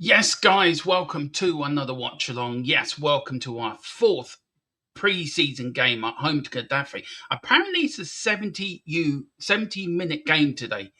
Yes, guys, welcome to another watch along. Yes, welcome to our fourth pre-season game at home to Getafe. Apparently, it's a 70-minute game today.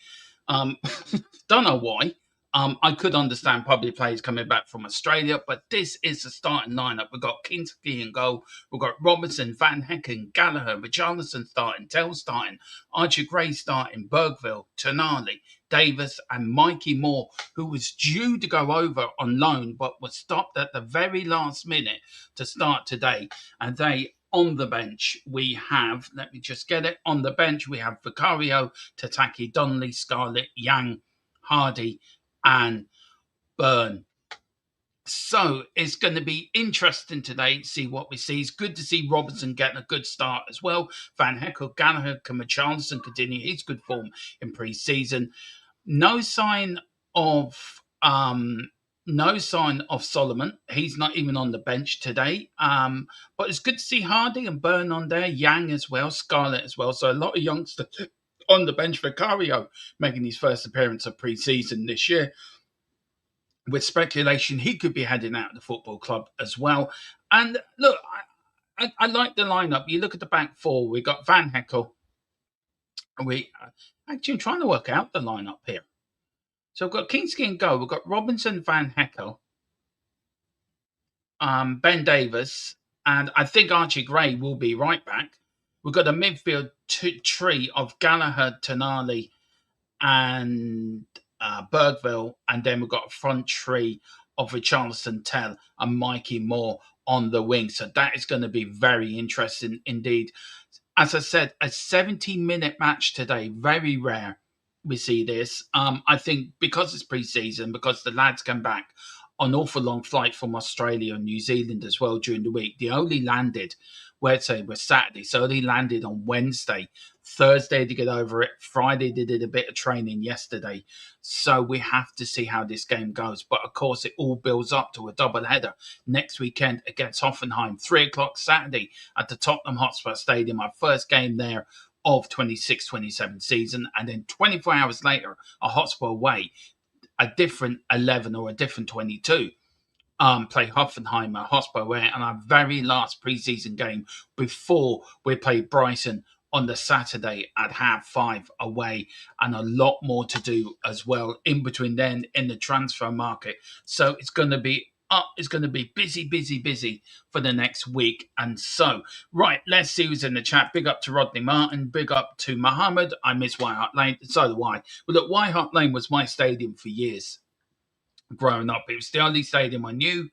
Don't know why. I could understand probably players coming back from Australia, but this is the starting lineup. We've got Kinski in goal. We've got Robertson, Van Hecken, Gallagher, Richarlison starting, Tell starting, Archie Gray starting, Bergville, Tonali, Davis, and Mikey Moore, who was due to go over on loan, but was stopped at the very last minute to start today. And they on the bench, we have, let me just get it, on the bench, we have Vicario, Tataki, Donnelly, Scarlett, Yang, Hardy, and Byrne. So it's going to be interesting today to see what we see. It's good to see Robertson getting a good start as well. Van Heckel, Gallagher, Richarlison continue his good form in pre-season. No sign of Solomon. He's not even on the bench today. But it's good to see Hardy and Byrne on there, Yang as well, Scarlett as well. So a lot of youngsters on the bench. Vicario making his first appearance of pre-season this year. With speculation, he could be heading out of the football club as well. And look, I like the lineup. You look at the back four. We got Van Heckel. I'm trying to work out the lineup here. So we've got Kinski in goal. We've got Robinson, Van Heckel, Ben Davis, and I think Archie Gray will be right back. We've got a midfield tree of Gallagher, Tonali, and Bergville, and then we've got a front tree of Richarlison, Tell, and Mikey Moore on the wing. So that is going to be very interesting indeed. As I said, a 70-minute match today, very rare we see this. I think because it's pre-season, because the lads come back on an awful long flight from Australia and New Zealand as well during the week. They only landed, was Saturday, so they landed on Wednesday. Thursday to get over it. Friday they did a bit of training yesterday. So we have to see how this game goes. But of course, it all builds up to a double header next weekend against Hoffenheim, 3:00 Saturday at the Tottenham Hotspur Stadium. Our first game there of 26-27 season. And then 24 hours later, a Hotspur away, a different 11 or a different 22. Play Hoffenheim at Hotspur away, and our very last pre-season game before we play Brighton on the Saturday at 5:30 away, and a lot more to do as well in between then in the transfer market. So it's going to be busy for the next week. And so, right, let's see who's in the chat. Big up to Rodney Martin. Big up to Mohammed. I miss White Hart Lane. So do I. Well, look, White Hart Lane was my stadium for years growing up. It was the only stadium I knew.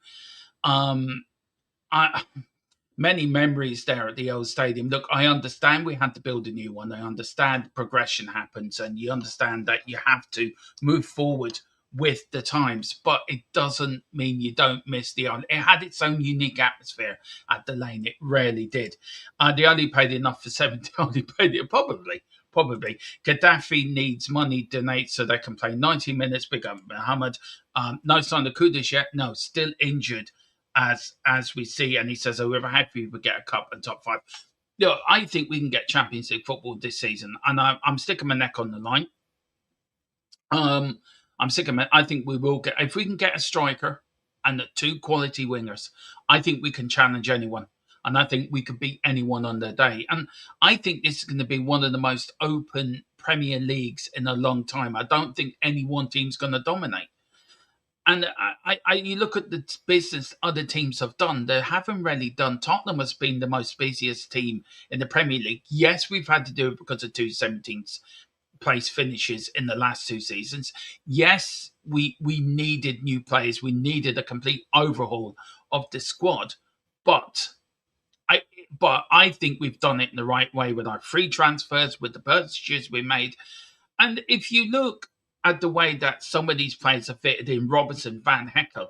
Many memories there at the old stadium. Look, I understand we had to build a new one. I understand progression happens, and you understand that you have to move forward with the times, but it doesn't mean you don't miss the old. It had its own unique atmosphere at the Lane. It rarely did. They only paid enough for 70. Only paid it probably. Getafe needs money, donate so they can play 90 minutes. Big up Mohammed. No sign of Kudus yet. No, still injured as we see. And he says, we're happy we get a cup and top five. Look, I think we can get Champions League football this season, and I'm sticking my neck on the line. I'm sick of it. I think we will get, if we can get a striker and 2 quality wingers, I think we can challenge anyone. And I think we could beat anyone on their day. And I think this is going to be one of the most open Premier Leagues in a long time. I don't think any one team's going to dominate. And you look at the business other teams have done, they haven't really done. Tottenham has been the most busiest team in the Premier League. Yes, we've had to do it because of two 17th place finishes in the last two seasons. Yes, we needed new players. We needed a complete overhaul of the squad. But I but I think we've done it in the right way with our free transfers, with the purchases we made. And if you look at the way that some of these players are fitted in, Robertson, Van Heckel,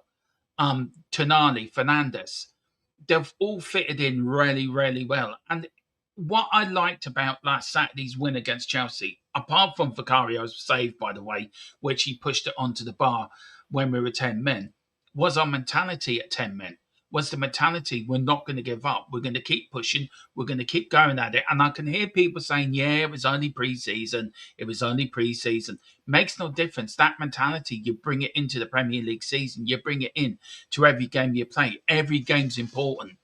Tonali, Fernandes, they've all fitted in really, really well. And what I liked about last Saturday's win against Chelsea, apart from Vicario's save, by the way, which he pushed it onto the bar when we were 10 men, was our mentality at 10 men. Was the mentality, we're not going to give up. We're going to keep pushing. We're going to keep going at it. And I can hear people saying, yeah, it was only pre-season. It was only pre-season. Makes no difference. That mentality, you bring it into the Premier League season. You bring it in to every game you play. Every game's important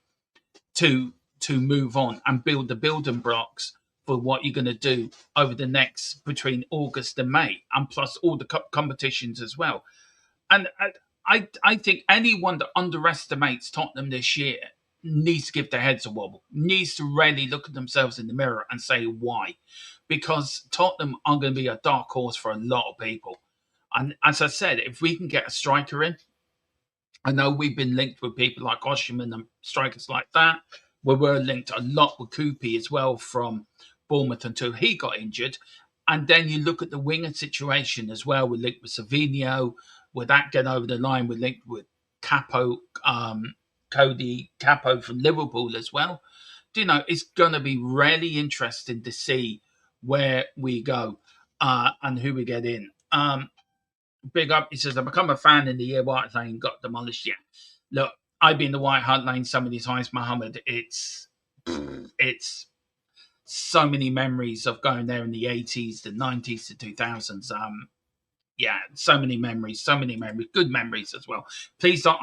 to move on and build the building blocks for what you're going to do over the next between August and May, and plus all the cup competitions as well. And I think anyone that underestimates Tottenham this year needs to give their heads a wobble, needs to really look at themselves in the mirror and say why. Because Tottenham are going to be a dark horse for a lot of people. And as I said, if we can get a striker in, I know we've been linked with people like Osherman and strikers like that. We were linked a lot with Koopy as well from Bournemouth until he got injured. And then you look at the winger situation as well. We're linked with Savinho. With that getting over the line, we're linked with Capo, Cody Capo from Liverpool as well. Do you know, it's going to be really interesting to see where we go and who we get in. Big up. He says, I become a fan in the year White Lane got demolished. Yeah. Look, I've been to White Hart Lane so many times, Mohammed. It's so many memories of going there in the 80s, the 90s, the 2000s. Yeah, so many memories, good memories as well. Please don't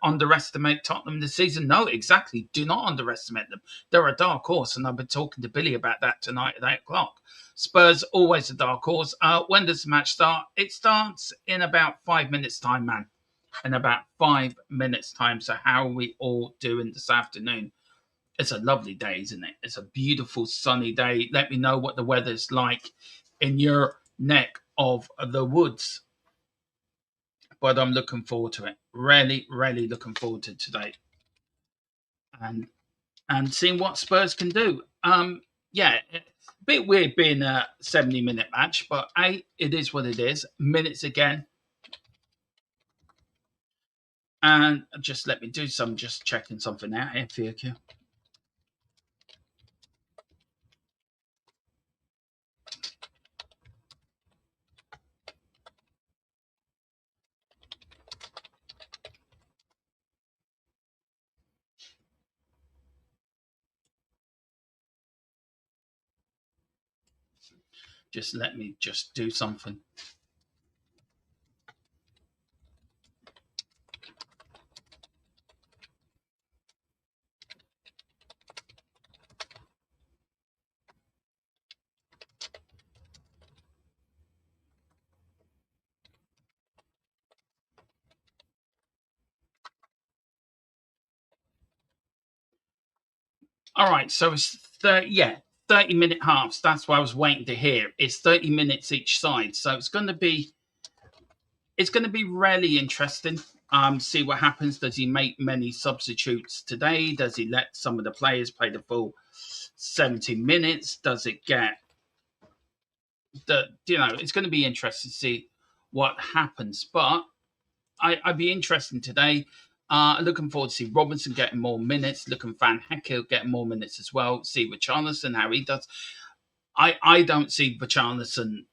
underestimate Tottenham this season. No, exactly. Do not underestimate them. They're a dark horse, and I've been talking to Billy about that tonight at 8 o'clock. Spurs, always a dark horse. When does the match start? It starts in about 5 minutes' time, man. In about 5 minutes' time. So how are we all doing this afternoon? It's a lovely day, isn't it? It's a beautiful sunny day. Let me know what the weather's like in your neck of the woods. But I'm looking forward to it. Really, really looking forward to today. And seeing what Spurs can do. Yeah, a bit weird being a 70-minute match, but it is what it is. Minutes again. And just let me do some, just checking something out here for you. Just let me just do something. All right, so it's 30-minute halves. That's what I was waiting to hear. It's 30 minutes each side, so it's going to be really interesting. See what happens. Does he make many substitutes today? Does he let some of the players play the full 70 minutes? Does it get it's going to be interesting to see what happens. But I'd be interested today. Looking forward to see Robinson getting more minutes. Looking Van Heckel getting more minutes as well. See Richarlison how he does. I don't see Richarlison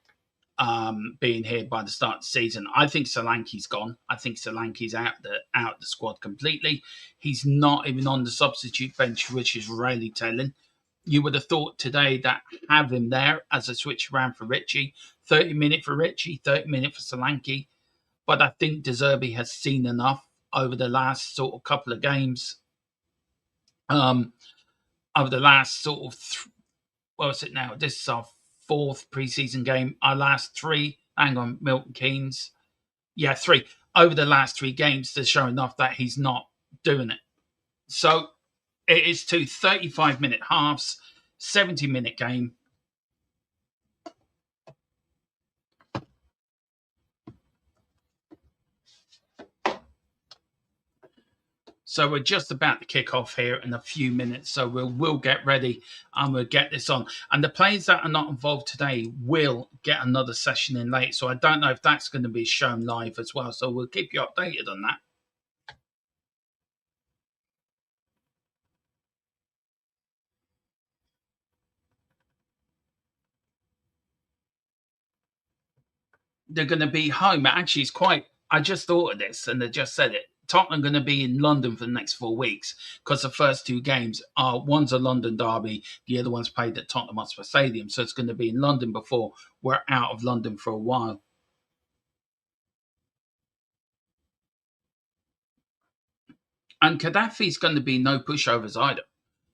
being here by the start of the season. I think Solanke's gone. I think Solanke's out the squad completely. He's not even on the substitute bench, which is really telling. You would have thought today that have him there as a switch around for Richie, 30-minute for Richie, 30-minute for Solanke. But I think Zerbi has seen enough over the last sort of couple of games Um, over the last sort of, what is it now? This is our fourth preseason game. Our last three, hang on, Milton Keynes. Yeah, three. Over the last three games, there's shown enough that he's not doing it. So it is 2 35-minute halves, 70-minute game. So we're just about to kick off here in a few minutes. So we'll get ready and we'll get this on. And the players that are not involved today will get another session in late. So I don't know if that's going to be shown live as well. So we'll keep you updated on that. They're going to be home. Actually, it's quite. I just thought of this, and they just said it. Tottenham going to be in London for the next 4 weeks because the first two games are one's a London derby, the other one's played at Tottenham Hotspur Stadium. So it's going to be in London before we're out of London for a while. And Gaddafi's going to be no pushovers either.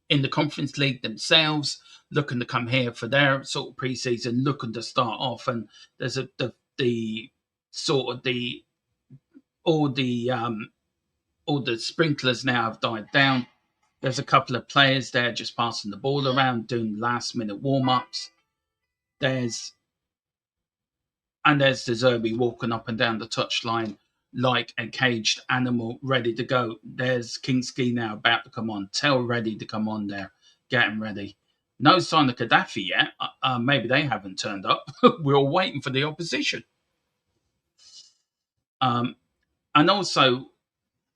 In the Conference League themselves, looking to come here for their sort of pre-season, looking to start off. And there's the sort of the all the sprinklers now have died down. There's a couple of players there just passing the ball around, doing last minute warm ups. There's the Zerbi walking up and down the touchline like a caged animal ready to go. There's Kingsley now about to come on. Tell ready to come on there, getting ready. No sign of Getafe yet. Maybe they haven't turned up. We're all waiting for the opposition. And also,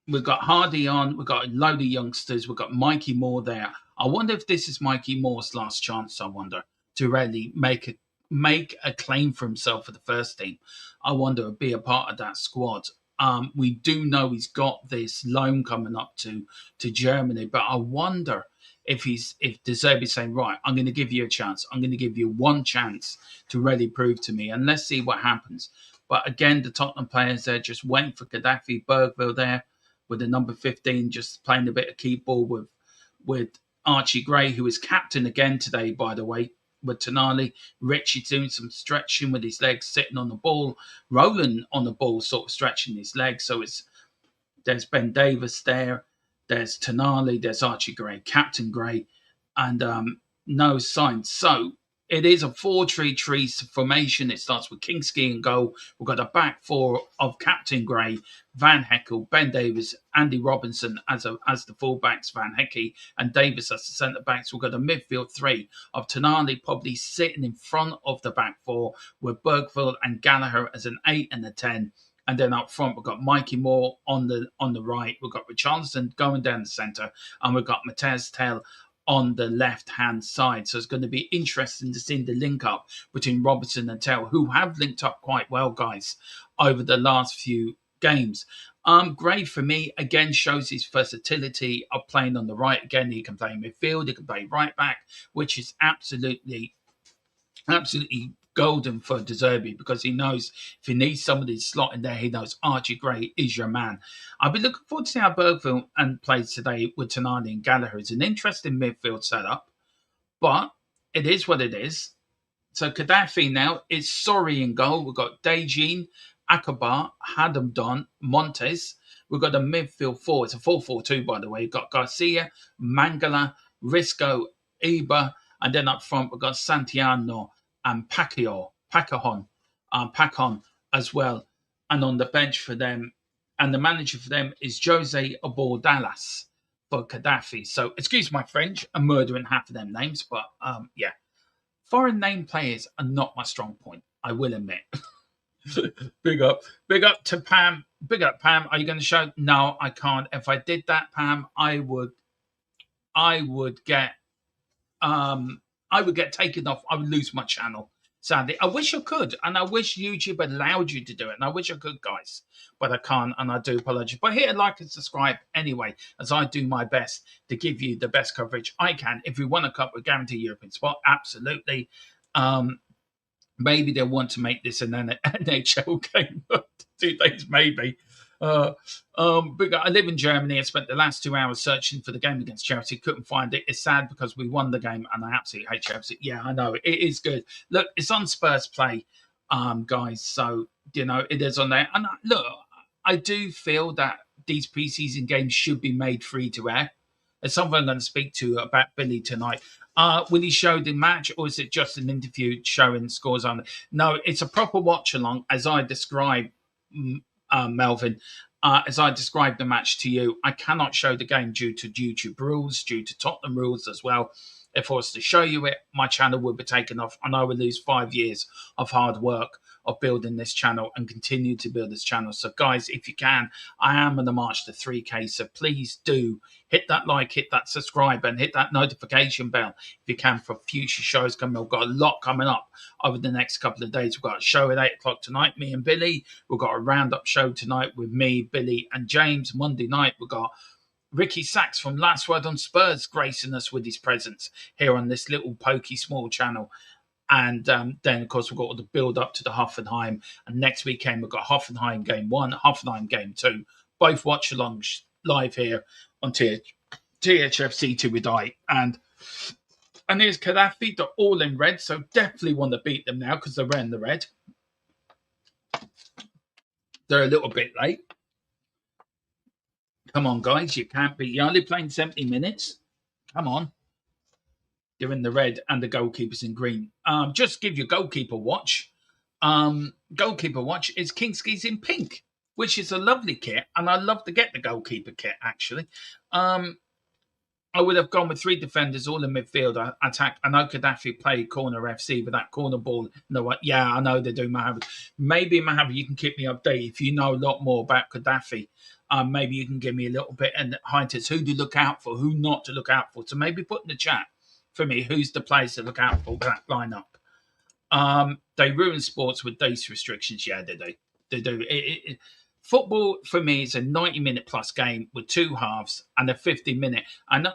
we've got Hardy on. We've got a load of youngsters. We've got Mikey Moore there. I wonder if this is Mikey Moore's last chance. I wonder to really make a claim for himself for the first team. I wonder be a part of that squad. We do know he's got this loan coming up to Germany, but I wonder if De Zerbi's saying, right, I'm going to give you a chance. I'm going to give you one chance to really prove to me, and let's see what happens. But again, the Tottenham players, they're just waiting for Getafe. Bergville there with the number 15, just playing a bit of key ball with Archie Gray, who is captain again today, by the way, with Tonali. Richie doing some stretching with his legs, sitting on the ball. Roland on the ball, sort of stretching his legs. So there's Ben Davis there. There's Tonali. There's Archie Gray, Captain Gray, and no signs. So it is a 4-3-3 formation. It starts with Kingsley in goal. We've got a back four of Captain Gray, Van Heckel, Ben Davis, Andy Robinson as the fullbacks, Van Hecke and Davis as the centre backs. We've got a midfield three of Tonali probably sitting in front of the back four with Bergville and Gallagher as an 8 and a 10. And then up front, we've got Mikey Moore on the right. We've got Richarlison going down the centre. And we've got Matez Tell on the left-hand side. So it's going to be interesting to see the link-up between Robertson and Tell, who have linked up quite well, guys, over the last few games. Gray, for me, again, shows his versatility of playing on the right. Again, he can play midfield, he can play right back, which is absolutely golden for De Zerbi because he knows if he needs somebody to slot in there, he knows Archie Gray is your man. I'll be looking forward to see how Bergville plays today with Tonali and Gallagher. It's an interesting midfield setup, but it is what it is. So Gaddafi now is Sorry in goal. We've got Dejin, Akabar, Hadamdon, Montes. We've got a midfield four. It's a 4-4-2, by the way. We've got Garcia, Mangala, Risco, Iba, and then up front we've got Santiano and Pacahon as well. And on the bench for them, and the manager for them is Jose Abordalas for Gaddafi. So, excuse my French, I'm murdering half of them names, but yeah. Foreign name players are not my strong point, I will admit. Big up to Pam. Big up, Pam. Are you going to show? No, I can't. If I did that, Pam, I would get taken off. I would lose my channel. Sadly, I wish I could, and I wish YouTube allowed you to do it, and I wish I could, guys, but I can't, and I do apologize. But hit a like and subscribe anyway, as I do my best to give you the best coverage I can. If we want a cup with guaranteed European spot, absolutely. Maybe they'll want to make this an NHL game 2 days, maybe. Uh, but I live in Germany. I spent the last 2 hours searching for the game against Chelsea. Couldn't find it. It's sad because we won the game, and I absolutely hate Chelsea. Yeah, I know it is good. Look, it's on Spurs Play, guys. So it is on there. And look, I do feel that these preseason games should be made free to air. It's something I'm going to speak to about Billy tonight. Will he show the match, or is it just an interview showing scores on it? No, it's a proper watch along, as I described, Melvin. As I described the match to you, I cannot show the game due to YouTube rules, due to Tottenham rules as well. If I was to show you it, my channel would be taken off, and I would lose 5 years of hard work of building this channel and continue to build this channel. So, guys, if you can, I am on the march to 3K. So please do hit that like, hit that subscribe, and hit that notification bell if you can for future shows coming. We've got a lot coming up over the next couple of days. We've got a show at 8 o'clock tonight, me and Billy. We've got a roundup show tonight with me, Billy, and James. Monday night, we've got Ricky Sachs from Last Word on Spurs gracing us with his presence here on this little pokey small channel. And then, of course, we've got all the build up to the Hoffenheim. And next weekend, we've got Hoffenheim Game 1, Hoffenheim Game 2. Both watch-alongs live here on THFC till we die. And here's Getafe. They're all in red, so definitely want to beat them now because they're wearing the red. They're a little bit late. Come on, guys. You can't beat. You're only playing 70 minutes. Come on. They're in the red and the goalkeeper's in green. Just give your goalkeeper watch. Goalkeeper watch is Kingsley's in pink, which is a lovely kit, and I love to get the goalkeeper kit, actually. I would have gone with 3 defenders, all in midfield attack. I know Getafe play corner FC with that corner ball. No, yeah, I know they do, Mohammed. Maybe, Mohammed, you can keep me updated if you know a lot more about Getafe. Maybe you can give me a little bit and hinters who to look out for, who not to look out for. So maybe put in the chat for me who's the players to look out for that lineup. They ruin sports with these restrictions. Yeah, they do. They do. Football for me is a 90-minute plus game with 2 halves and a 50-minute. And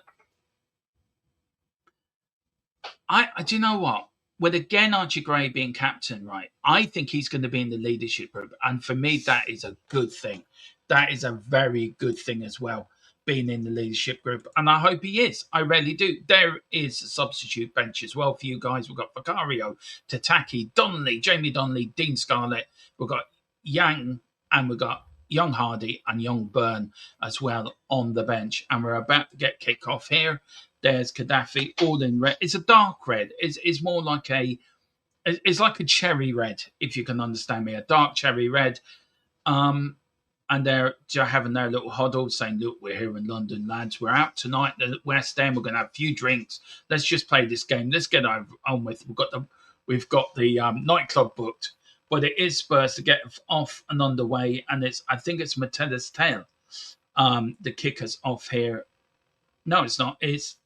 do you know what? With again Archie Gray being captain, right? I think he's going to be in the leadership group, and for me, that is a good thing. That is a very good thing as well, being in the leadership group, and I hope he is. I really do. There is a substitute bench as well for you guys. We've got Vicario, Tataki, Donnelly, Jamie Donnelly, Dean Scarlett. We've got Yang, and we've got Young Hardy and Young Byrne as well on the bench, and we're about to get kick off here. There's Getafe, all in red. It's a dark red. It's more like it's like a cherry red, if you can understand me, a dark cherry red. And they're having their little huddle saying, look, we're here in London, lads. We're out tonight at West End. We're going to have a few drinks. Let's just play this game. Let's get on with. We've got the nightclub booked, but it is Spurs to get off and underway. And I think it's Matella's Tale, the kickers off here. No, it's not. It's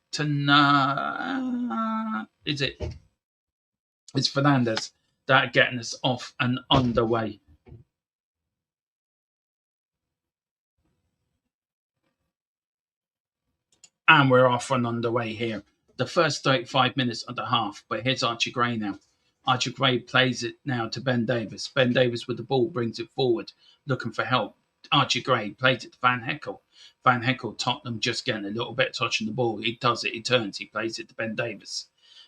is it? It's Fernandez that are getting us off and underway. And we're off and underway here. The first 35 minutes of the half, but here's Archie Gray now. Archie Gray plays it now to Ben Davies. Ben Davies with the ball brings it forward, looking for help. Archie Gray plays it to Van Heckel. Van Heckel, Tottenham just getting a little bit touching the ball. He does it. He turns. He plays it to Ben Davies.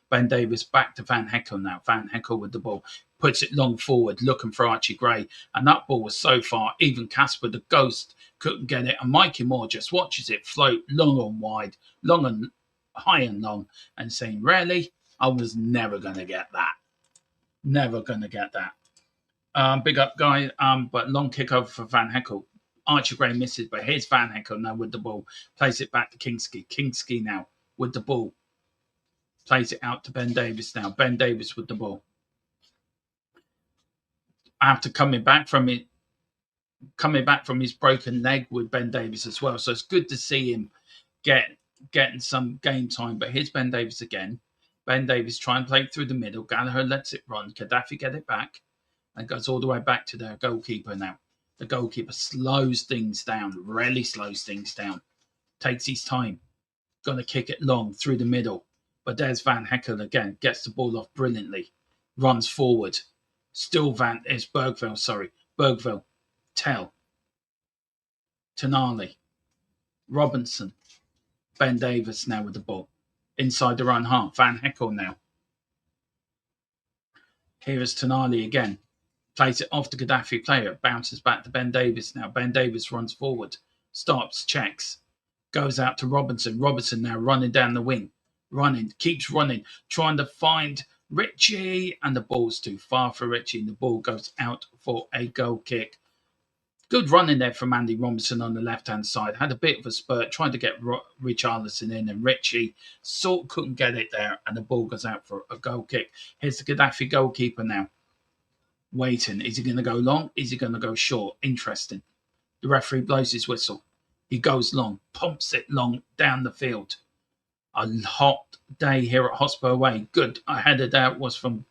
Ben Davies back to Van Heckel now. Van Heckel with the ball. Puts it long forward, looking for Archie Gray. And that ball was so far, even Casper the Ghost couldn't get it. And Mikey Moore just watches it float long and wide, long and high and long, and saying, really? I was never going to get that. Never going to get that. Big up, guy. But long kick over for Van Heckel. Archie Gray misses, but here's Van Heckel now with the ball. Plays it back to Kingsley. Kingsley now with the ball. Plays it out to Ben Davies now. Ben Davies with the ball. After coming back from his broken leg with Ben Davies as well. So it's good to see him getting some game time. But here's Ben Davies again. Ben Davies trying to play through the middle. Gallagher lets it run. Getafe get it back and goes all the way back to their goalkeeper now. The goalkeeper slows things down, really slows things down. Takes his time. Going to kick it long through the middle. But there's Van Heckel again. Gets the ball off brilliantly. Runs forward. Still it's Bergville, sorry. Bergville. Tell. Tonali, Robinson, Ben Davis now with the ball. Inside their own half. Van Heckel now. Here is Tonali again. Plays it off the Getafe player. Bounces back to Ben Davis now. Ben Davis runs forward. Stops. Checks. Goes out to Robinson. Robinson now running down the wing. Running. Keeps running. Trying to find Richie. And the ball's too far for Richie. And the ball goes out for a goal kick. Good running there from Andy Robinson on the left-hand side. Had a bit of a spurt, trying to get Richarlison in, and Richie sort of couldn't get it there, and the ball goes out for a goal kick. Here's the Getafe goalkeeper now. Waiting. Is he going to go long? Is he going to go short? Interesting. The referee blows his whistle. He goes long, pumps it long down the field. A hot day here at Hotspur Way. Good. I headed out was from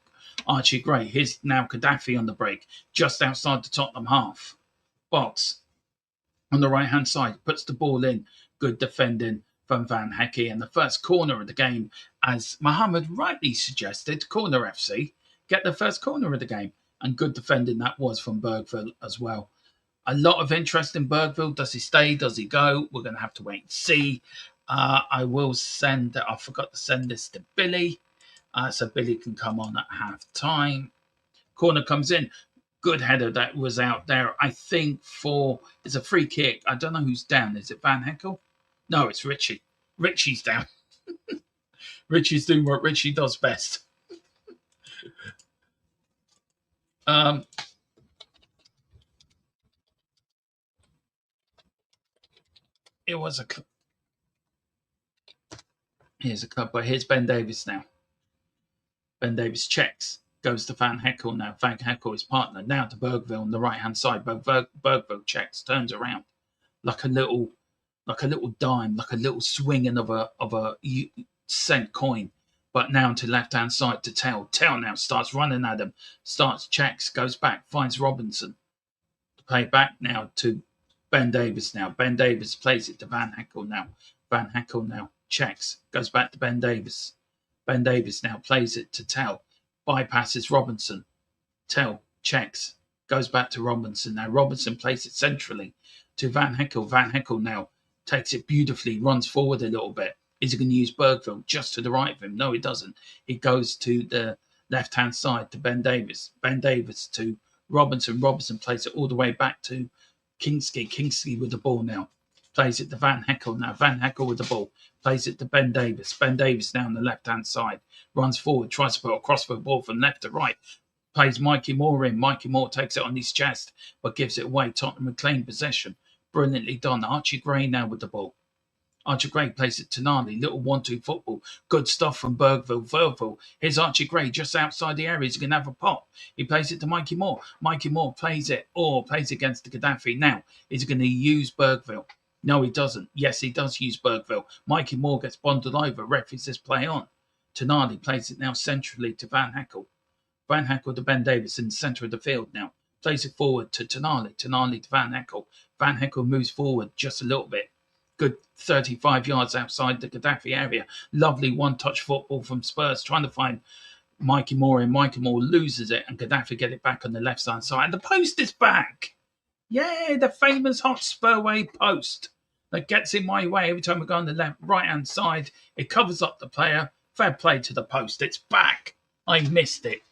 Archie Gray. Here's now Getafe on the break, just outside the Tottenham half. Box on the right-hand side, puts the ball in. Good defending from Van Hecke. And the first corner of the game, as Mohammed rightly suggested, Corner FC get the first corner of the game. And good defending that was from Bergville as well. A lot of interest in Bergville. Does he stay? Does he go? We're going to have to wait and see. I will send, I forgot to send this to Billy. So Billy can come on at half time. Corner comes in. Good header that was out there. I think it's a free kick. I don't know who's down. Is it Van Heckel? No, it's Richie. Richie's down. Richie's doing what Richie does best. It was here's a club, but here's Ben Davis now. Ben Davis checks. Goes to Van Heckel now. Van Heckel, his partner. Now to Bergville on the right-hand side. Bergville checks, turns around like a little dime, like a little swinging of a cent coin. But now to left-hand side to Tell. Tell now starts running at him. Starts, checks, goes back, finds Robinson. To play back now to Ben Davis now. Ben Davis plays it to Van Heckel now. Van Heckel now checks, goes back to Ben Davis. Ben Davis now plays it to Tell. Bypasses Robinson. Tell checks, goes back to Robinson. Now Robinson plays it centrally to Van Heckel. Van Heckel now takes it beautifully, runs forward a little bit. Is he going to use Bergville just to the right of him? No, he doesn't. He goes to the left-hand side to Ben Davis. Ben Davis to Robinson. Robinson plays it all the way back to Kingsley. Kingsley with the ball now. Plays it to Van Heckel now. Van Heckel with the ball. Plays it to Ben Davis. Ben Davis now on the left-hand side. Runs forward. Tries to put a crossfield ball from left to right. Plays Mikey Moore in. Mikey Moore takes it on his chest, but gives it away. Tottenham reclaim possession. Brilliantly done. Archie Gray now with the ball. Archie Gray plays it to Tonali. Little 1-2 football. Good stuff from Bergville. Here's Archie Gray just outside the area. He's going to have a pop. He plays it to Mikey Moore. Mikey Moore plays it plays against the Getafe. Now, is he going to use Bergville? No, he doesn't. Yes, he does use Bergville. Mikey Moore gets bonded over. Referee says play on. Tonali plays it now centrally to Van Heckel. Van Heckel to Ben Davis in the centre of the field now. Plays it forward to Tonali. Tonali to Van Heckel. Van Heckel moves forward just a little bit. Good 35 yards outside the Getafe area. Lovely one-touch football from Spurs, trying to find Mikey Moore, and Mikey Moore loses it, and Getafe get it back on the left-hand side. And the post is back. Yeah, the famous Hotspur Way post that gets in my way every time we go on the right-hand side. It covers up the player. Fair play to the post. It's back. I missed it.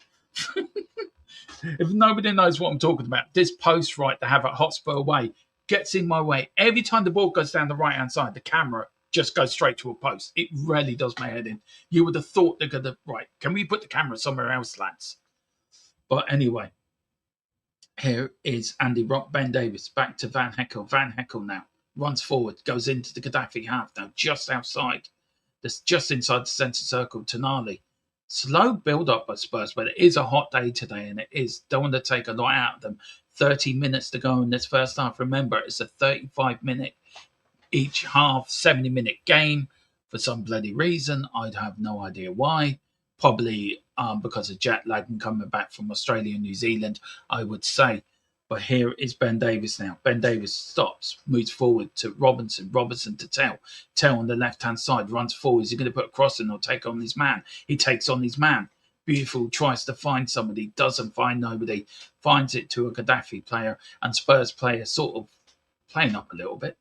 If nobody knows what I'm talking about, this post right to have at Hotspur Way gets in my way. Every time the ball goes down the right-hand side, the camera just goes straight to a post. It really does my head in. You would have thought they're going to, right, can we put the camera somewhere else, lads? But anyway, here is Ben Davis, back to Van Heckel. Van Heckel now runs forward, goes into the Getafe half now, just outside. That's just inside the centre circle, Tonali. Slow build-up by Spurs, but it is a hot day today, and it is. Don't want to take a lot out of them. 30 minutes to go in this first half. Remember, it's a 35-minute each half, 70-minute game for some bloody reason. I'd have no idea why. Probably because of jet lag and coming back from Australia and New Zealand, I would say. But here is Ben Davis now. Ben Davis stops, moves forward to Robinson. Robinson to Tell. Tell on the left-hand side, runs forward. Is he going to put a cross in or take on his man? He takes on his man. Beautiful, tries to find somebody, doesn't find nobody. Finds it to a Getafe player, and Spurs player sort of playing up a little bit.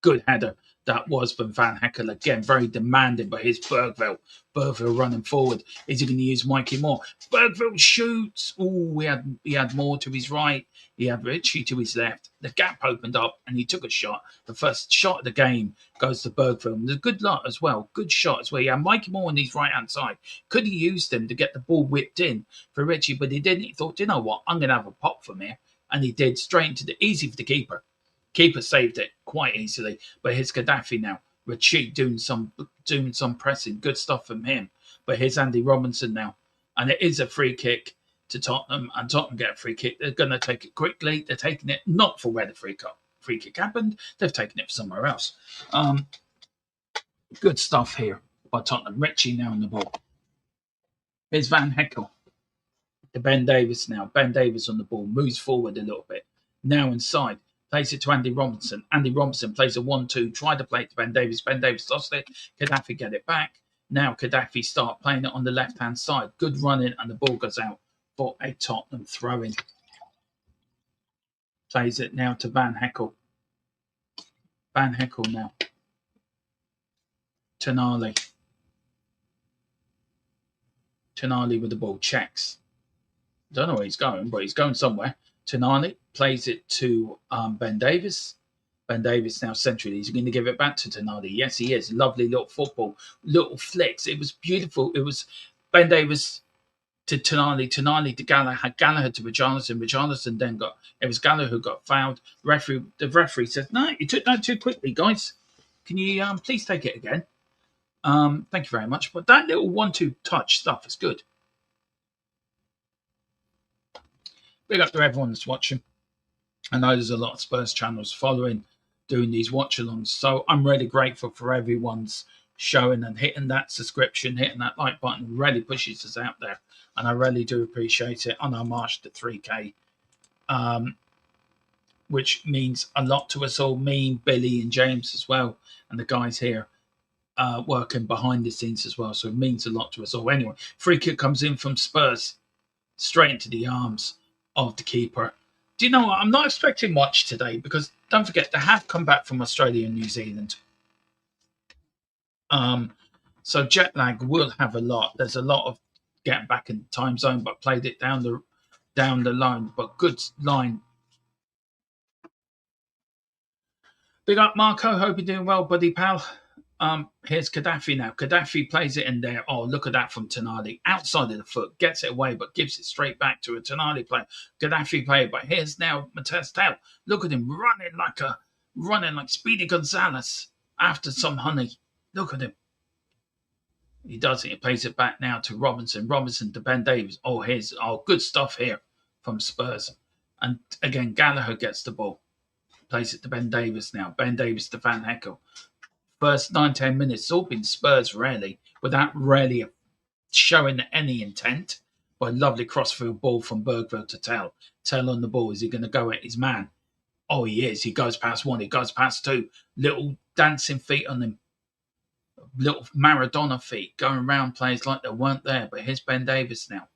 Good header that was from Van Heckel again, very demanding, but here's Bergville. Bergville running forward. Is he going to use Mikey Moore? Bergville shoots. Oh, he had Moore to his right. He had Ritchie to his left. The gap opened up and he took a shot. The first shot of the game goes to Bergville. There's a good lot as well. Good shot as well. He had Mikey Moore on his right hand side. Could have used him to get the ball whipped in for Ritchie, but he didn't. He thought, you know what? I'm going to have a pop from here. And he did, straight into the easy for the keeper. Keeper saved it quite easily, but here's Getafe now. Rachid doing some pressing, good stuff from him. But here's Andy Robinson now, and it is a free kick to Tottenham, and Tottenham get a free kick. They're going to take it quickly. They're taking it not for where the free kick happened. They've taken it for somewhere else. Good stuff here by Tottenham. Ritchie now on the ball. Here's Van Heckel to Ben Davies now. Ben Davies on the ball, moves forward a little bit. Now inside. Plays it to Andy Robinson. Andy Robinson plays a 1-2, tried to play it to Ben Davies. Ben Davies lost it. Getafe get it back. Now Getafe start playing it on the left-hand side. Good running, and the ball goes out for a Tottenham throw-in. Plays it now to Van Heckel. Van Heckel now. Tonali. Tonali with the ball. Checks. Don't know where he's going, but he's going somewhere. Tonali plays it to Ben Davies. Ben Davies now centrally. He's going to give it back to Tonali. Yes, he is. Lovely little football. Little flicks. It was beautiful. It was Ben Davies to Tonali. Tonali to Gallagher. Gallagher to Richarlison. Richarlison then got... It was Gallagher who got fouled. The referee says, no, you took that too quickly, guys. Can you please take it again? Thank you very much. But that little 1-2 touch stuff is good. Big up to everyone that's watching. I know there's a lot of Spurs channels following, doing these watch-alongs. So I'm really grateful for everyone's showing and hitting that subscription, hitting that like button. It really pushes us out there. And I really do appreciate it on our march to 3K, which means a lot to us all, me, Billy and James as well, and the guys here working behind the scenes as well. So it means a lot to us all. Anyway, free kick comes in from Spurs, straight into the arms of the keeper. Do you know what? I'm not expecting much today because don't forget they have come back from Australia and New Zealand. So jet lag will have a lot. There's a lot of getting back in the time zone, but played it down the line. But good line. Big up Marco. Hope you're doing well, buddy pal. Here's Getafe now. Getafe plays it in there. Oh, look at that from Tonali. Outside of the foot, gets it away, but gives it straight back to a Tonali player. Getafe player, but here's now Mateus Tell. Look at him running like Speedy Gonzalez after some honey. Look at him. He does it. He plays it back now to Robinson. Robinson to Ben Davies. Good stuff here from Spurs. And again, Gallagher gets the ball. Plays it to Ben Davies now. Ben Davies to Van Heckel. First 9-10 minutes, it's all been Spurs, really, without really showing any intent. But a lovely crossfield ball from Bergville to Tell. Tell on the ball. Is he going to go at his man? Oh, he is. He goes past one. He goes past two. Little dancing feet on him. Little Maradona feet going around players like they weren't there. But here's Ben Davies now.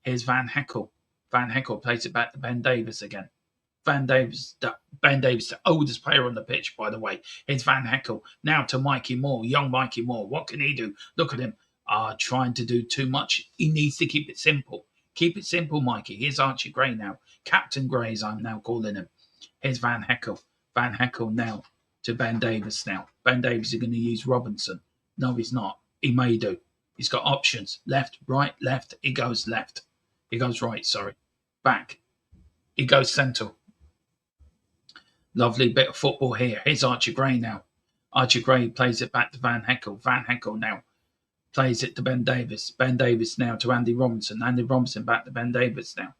Here's Van Heckel. Van Heckel plays it back to Ben Davies again. Ben Davies, the oldest player on the pitch, by the way. Here's Van Heckel. Now to Mikey Moore, young Mikey Moore. What can he do? Look at him. Trying to do too much. He needs to keep it simple. Keep it simple, Mikey. Here's Archie Gray now. Captain Gray, as I'm now calling him. Here's Van Heckel. Van Heckel now to Ben Davies now. Ben Davies is going to use Robinson. No, he's not. He may do. He's got options. Left, right, left. He goes left. He goes right, sorry. Back. He goes centre. Lovely bit of football here. Here's Archie Gray now. Archie Gray plays it back to Van Heckel. Van Heckel now plays it to Ben Davies. Ben Davies now to Andy Robinson. Andy Robinson back to Ben Davies now.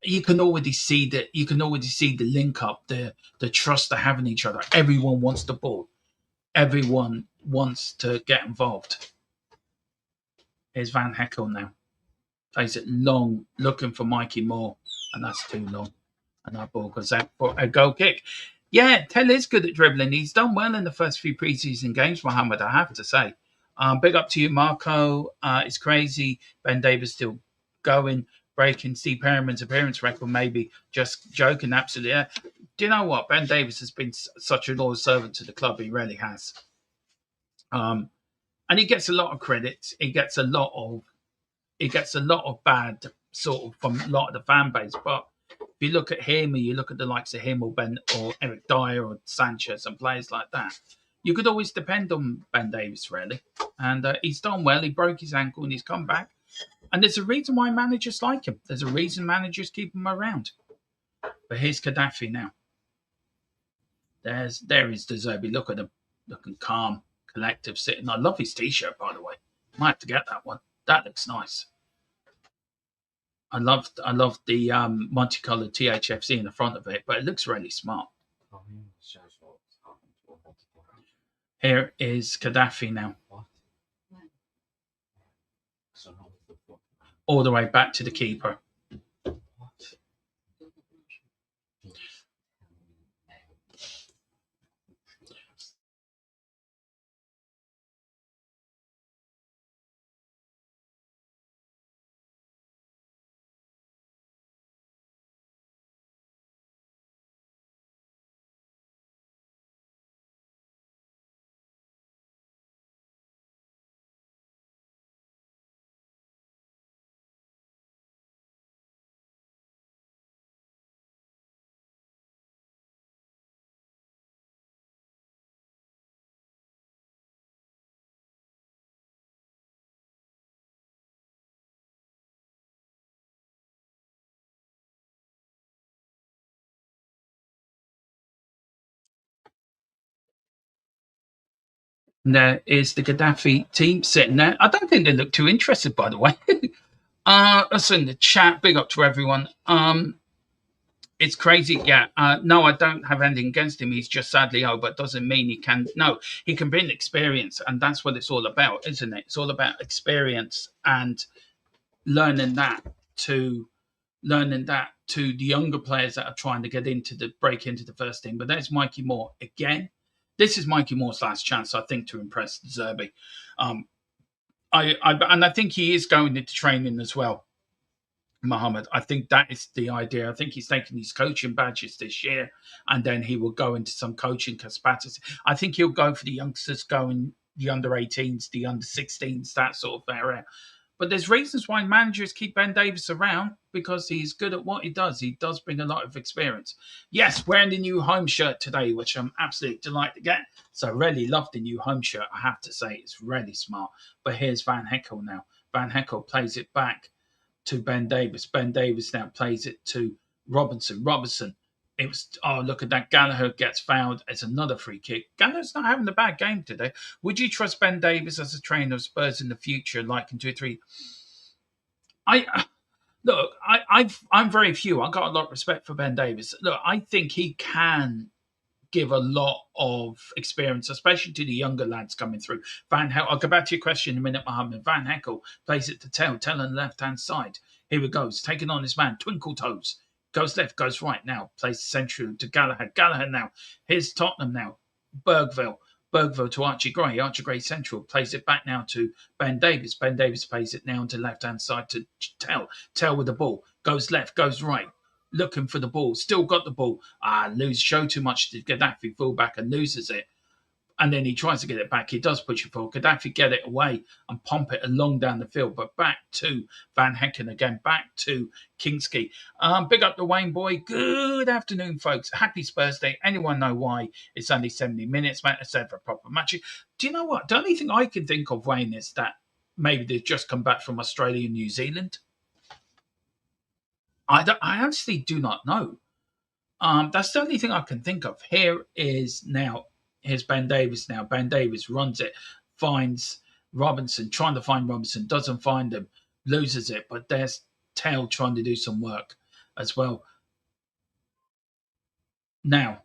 You can already see the link up, the trust they have in each other. Everyone wants the ball. Everyone wants to get involved. Here's Van Heckel now. Plays it long, looking for Mikey Moore, and that's too long. And that ball goes out for a goal kick. Yeah, Tell is good at dribbling. He's done well in the first few preseason games, Mohammed, I have to say. Big up to you, Marco. It's crazy. Ben Davies still going, breaking Steve Perriman's appearance record, maybe. Just joking, absolutely. Yeah. do you know what? Ben Davies has been such a loyal servant to the club. He really has. And he gets a lot of credit. He gets a lot of bad sort of from a lot of the fan base. But if you look at him, or you look at the likes of him, or Ben, or Eric Dyer, or Sanchez, and players like that, you could always depend on Ben Davies, really. And he's done well. He broke his ankle and he's come back. And there's a reason why managers like him. There's a reason managers keep him around. But here's Getafe now. There is the Zerbi. Look at him, looking calm, collective, sitting. I love his t-shirt, by the way. Might have to get that one. That looks nice. I love the multicolored THFC in the front of it, but it looks really smart. Here is Getafe now. All the way back to the keeper. And there is the Getafe team sitting there. I don't think they look too interested, by the way. That's in the chat. Big up to everyone. It's crazy. Yeah. No, I don't have anything against him. He's just sadly old, but doesn't mean he can. No, he can bring experience, and that's what it's all about, isn't it? It's all about experience and learning that to the younger players that are trying to break into the first team. But there's Mikey Moore again. This is Mikey Moore's last chance, I think, to impress Zerbi. I think he is going into training as well, Mohammed. I think that is the idea. I think he's taking his coaching badges this year, and then he will go into some coaching capacity. I think he'll go for the youngsters, going the under 18s, the under 16s, that sort of area. But there's reasons why managers keep Ben Davies around, because he's good at what he does. He does bring a lot of experience. Yes, wearing the new home shirt today, which I'm absolutely delighted to get. So I really love the new home shirt, I have to say. It's really smart. But here's Van Heckel now. Van Heckel plays it back to Ben Davies. Ben Davies now plays it to Robinson. Look at that. Gallagher gets fouled. It's another free kick. Gallagher's not having a bad game today. Would you trust Ben Davies as a trainer of Spurs in the future, like in 2-3? I'm very few. I've got a lot of respect for Ben Davies. Look, I think he can give a lot of experience, especially to the younger lads coming through. Van Heckel, I'll go back to your question in a minute, Mohammed. Van Heckel plays it to Tell on the left-hand side. Here it goes, taking on his man, Twinkle Toes. Goes left, goes right now. Plays central to Gallagher. Gallagher now. Here's Tottenham now. Bergville to Archie Gray. Archie Gray central. Plays it back now to Ben Davies. Ben Davies plays it now to left-hand side to Tell. Tell with the ball. Goes left, goes right. Looking for the ball. Still got the ball. Show too much to Getafe fullback and loses it. And then he tries to get it back. He does push it forward. Getafe get it away and pump it along down the field. But back to Van Hecken again. Back to Kingski. Big up the Wayne boy. Good afternoon, folks. Happy Spurs Day. Anyone know why it's only 70 minutes? Matt said for a proper match. Do you know what? The only thing I can think of, Wayne, is that maybe they've just come back from Australia and New Zealand. I honestly do not know. That's the only thing I can think of. Here's Ben Davies now. Ben Davies runs it, finds Robinson, trying to find Robinson, doesn't find him, loses it, but there's Tail trying to do some work as well. Now,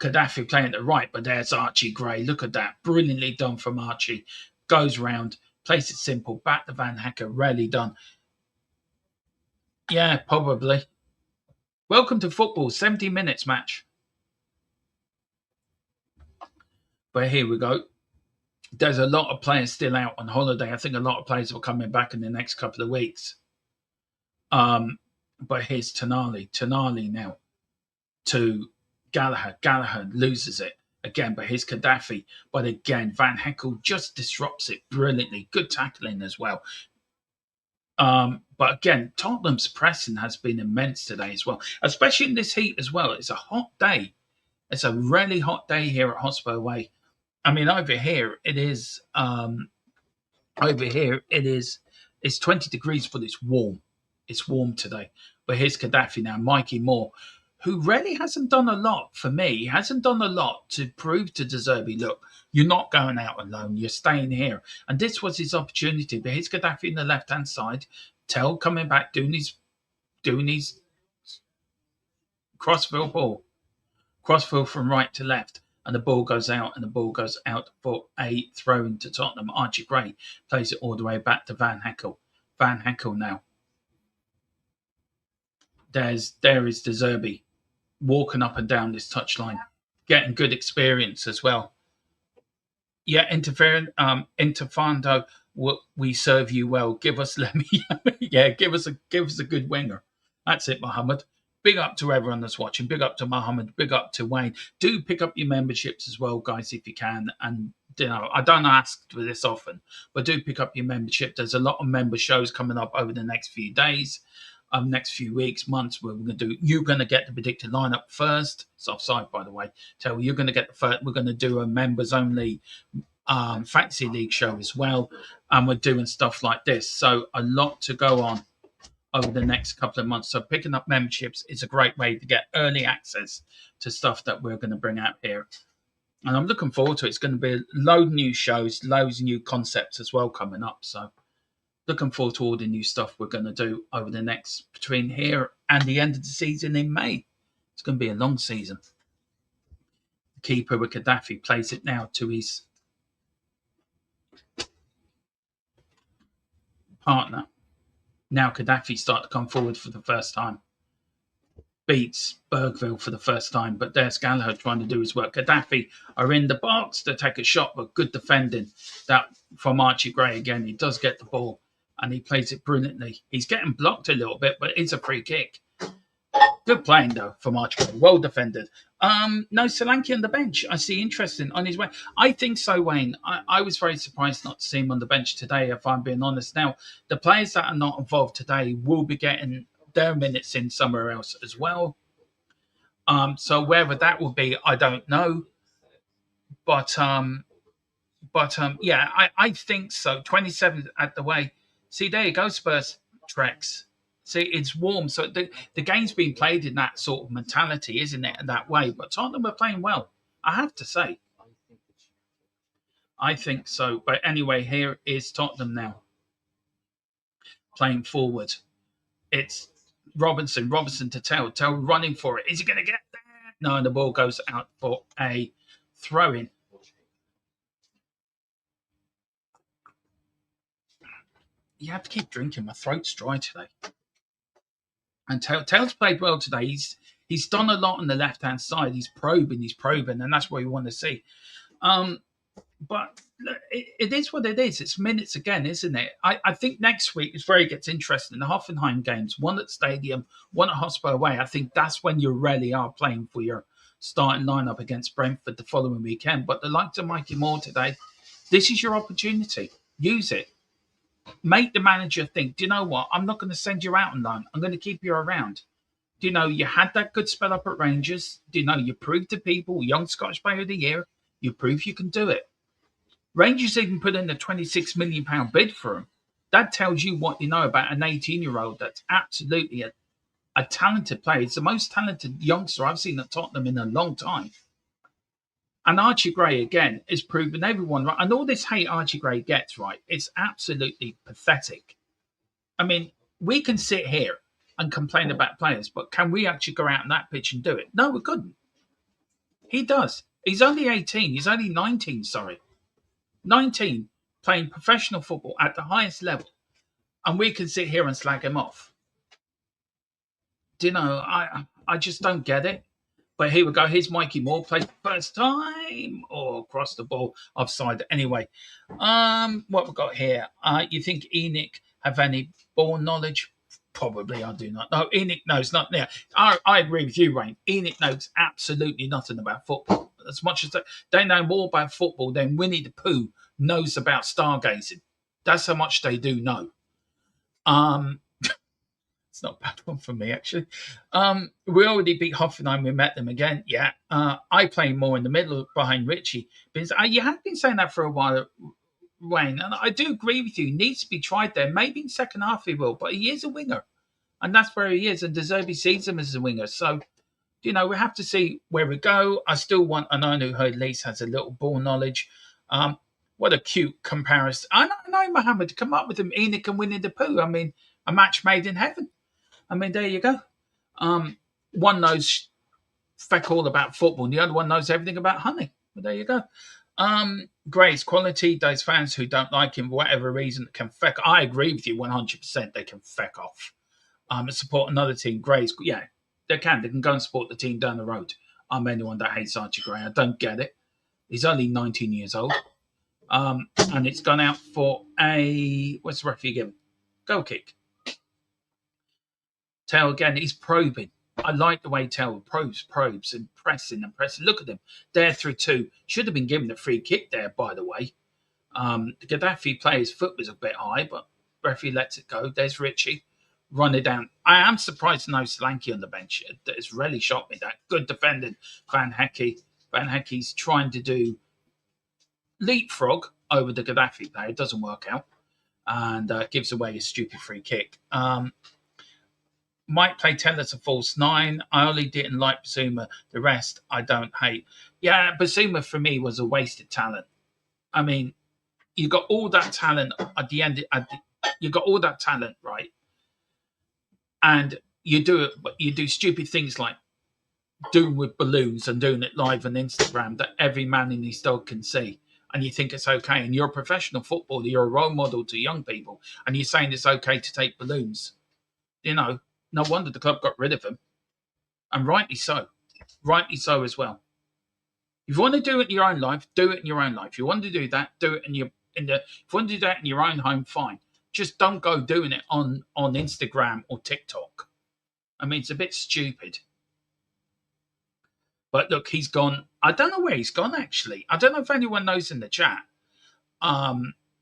Getafe playing to the right, but there's Archie Gray. Look at that. Brilliantly done from Archie. Goes round, plays it simple, back to Van Hecker. Really done. Yeah, probably. Welcome to football, 70 minutes match. But here we go. There's a lot of players still out on holiday. I think a lot of players will coming back in the next couple of weeks. But here's Tonali. Tonali now to Gallagher. Gallagher loses it again, but here's Getafe. But again, Van Heckel just disrupts it brilliantly. Good tackling as well. But again, Tottenham's pressing has been immense today as well, especially in this heat as well. It's a hot day. It's a really hot day here at Hotspur Way. I mean, over here it is. Over here it is. It's 20 degrees, but it's warm. It's warm today. But here's Getafe now, Mikey Moore, who really hasn't done a lot for me. He hasn't done a lot to prove to Zerbi, look, you're not going out alone. You're staying here. And this was his opportunity. But here's Getafe in the left-hand side. Tell coming back, doing his crossfield ball. Crossfield from right to left. And the ball goes out, and the ball goes out for a throw into Tottenham. Archie Gray plays it all the way back to Van Heckel. Van Heckel now. There is Zerbi walking up and down this touchline, getting good experience as well. Yeah, Interfando, we serve you well. Give us yeah, give us a good winger. That's it, Mohammed. Big up to everyone that's watching. Big up to Mohammed. Big up to Wayne. Do pick up your memberships as well, guys, if you can. And I don't ask for this often, but do pick up your membership. There's a lot of member shows coming up over the next few days. Next few weeks, months, where we're going to do. You're going to get the predicted lineup first. It's offside, by the way. So you're going to get the first. We're going to do a members only fantasy league show as well, and we're doing stuff like this. So a lot to go on over the next couple of months. So picking up memberships is a great way to get early access to stuff that we're going to bring out here. And I'm looking forward to it. It's going to be a load of new shows, loads of new concepts as well coming up. So looking forward to all the new stuff we're going to do over the next, between here and the end of the season in May. It's going to be a long season. The keeper with Getafe plays it now to his partner. Now Getafe start to come forward for the first time. Beats Bergville for the first time, but there's Gallagher trying to do his work. Getafe are in the box to take a shot, but good defending that from Archie Gray again. He does get the ball and he plays it brilliantly. He's getting blocked a little bit, but it's a free kick. Good playing though from Archie Gray. Well defended. No Solanke on the bench. I see interesting on his way. I think so, Wayne. I was very surprised not to see him on the bench today, if I'm being honest. Now, the players that are not involved today will be getting their minutes in somewhere else as well. So wherever that will be, I don't know. But yeah, I think so. 27 at the way. See, there you go, Spurs. Trex. See, it's warm. So the game's been played in that sort of mentality, isn't it, in that way? But Tottenham are playing well, I have to say. I think so. But anyway, here is Tottenham now. Playing forward. It's Robinson to Tell running for it. Is he going to get there? No, and the ball goes out for a throw-in. You have to keep drinking. My throat's dry today. And Tell's played well today. He's done a lot on the left-hand side. He's probing, and that's what you want to see. But it is what it is. It's minutes again, isn't it? I think next week is where it gets interesting. The Hoffenheim games, one at Stadium, one at Hotspur away. I think that's when you really are playing for your starting lineup against Brentford the following weekend. But the likes of Mikey Moore today, this is your opportunity. Use it. Make the manager think, do you know what? I'm not going to send you out on loan. I'm going to keep you around. Do you know you had that good spell up at Rangers? Do you know you proved to people, Young Scottish Player of the Year, you prove you can do it. Rangers even put in a £26 million bid for him. That tells you what you know about an 18-year-old that's absolutely a talented player. He's the most talented youngster I've seen at Tottenham in a long time. And Archie Gray, again, is proven everyone right. And all this hate Archie Gray gets, right, it's absolutely pathetic. I mean, we can sit here and complain about players, but can we actually go out on that pitch and do it? No, we couldn't. He does. He's only 18. He's only 19, sorry. 19, playing professional football at the highest level. And we can sit here and slag him off. Do you know, I just don't get it. But here we go. Here's Mikey Moore. Played first time. Or across the ball. Offside. Anyway. What we got here? You think Enoch have any ball knowledge? Probably, I do not know. Enoch knows nothing. Yeah, I agree with you, Wayne. Enoch knows absolutely nothing about football. As much as they know more about football than Winnie the Pooh knows about stargazing. That's how much they do know. Um, it's not a bad one for me, actually. We already beat Hoffenheim. We met them again. Yeah. I play more in the middle behind Richie. Because you have been saying that for a while, Wayne. And I do agree with you. He needs to be tried there. Maybe in second half he will, but he is a winger. And that's where he is. And Zerbi sees him as a winger. So, we have to see where we go. I still want a man who at least has a little ball knowledge. What a cute comparison. I know Mohammed, come up with him. Enoch and Winnie the Pooh. I mean, a match made in heaven. I mean, there you go. One knows feck all about football, and the other one knows everything about honey. But there you go. Gray's quality. Those fans who don't like him for whatever reason can feck. I agree with you 100%. They can feck off. And support another team. Gray's, yeah, they can. They can go and support the team down the road. I'm anyone that hates Archie Gray. I don't get it. He's only 19 years old. And it's gone out for what's the referee given? Goal kick. Tail again, he's probing. I like the way Tail probes and pressing. Look at him. There through two. Should have been given a free kick there, by the way. The Getafe player's foot was a bit high, but referee lets it go. There's Richie. Run it down. I am surprised no Solanke on the bench. It's really shocked me that. Good defending, Van Hecke. Van Hecke's trying to do leapfrog over the Getafe player. It doesn't work out. And gives away a stupid free kick. Might play 10 as a false 9. I only didn't like Basuma. The rest I don't hate. Yeah, Basuma for me was a wasted talent. I mean, you got all that talent at the end. You got all that talent, right? And you do it, but you do stupid things like doing with balloons and doing it live on Instagram that every man in his dog can see. And you think it's okay. And you're a professional footballer. You're a role model to young people. And you're saying it's okay to take balloons. No wonder the club got rid of him. And rightly so. Rightly so as well. If you want to do it in your own life, do it in your own life. If you want to do that, do it if you want to do that in your own home, fine. Just don't go doing it on Instagram or TikTok. I mean, it's a bit stupid. But look, he's gone. I don't know where he's gone, actually. I don't know if anyone knows in the chat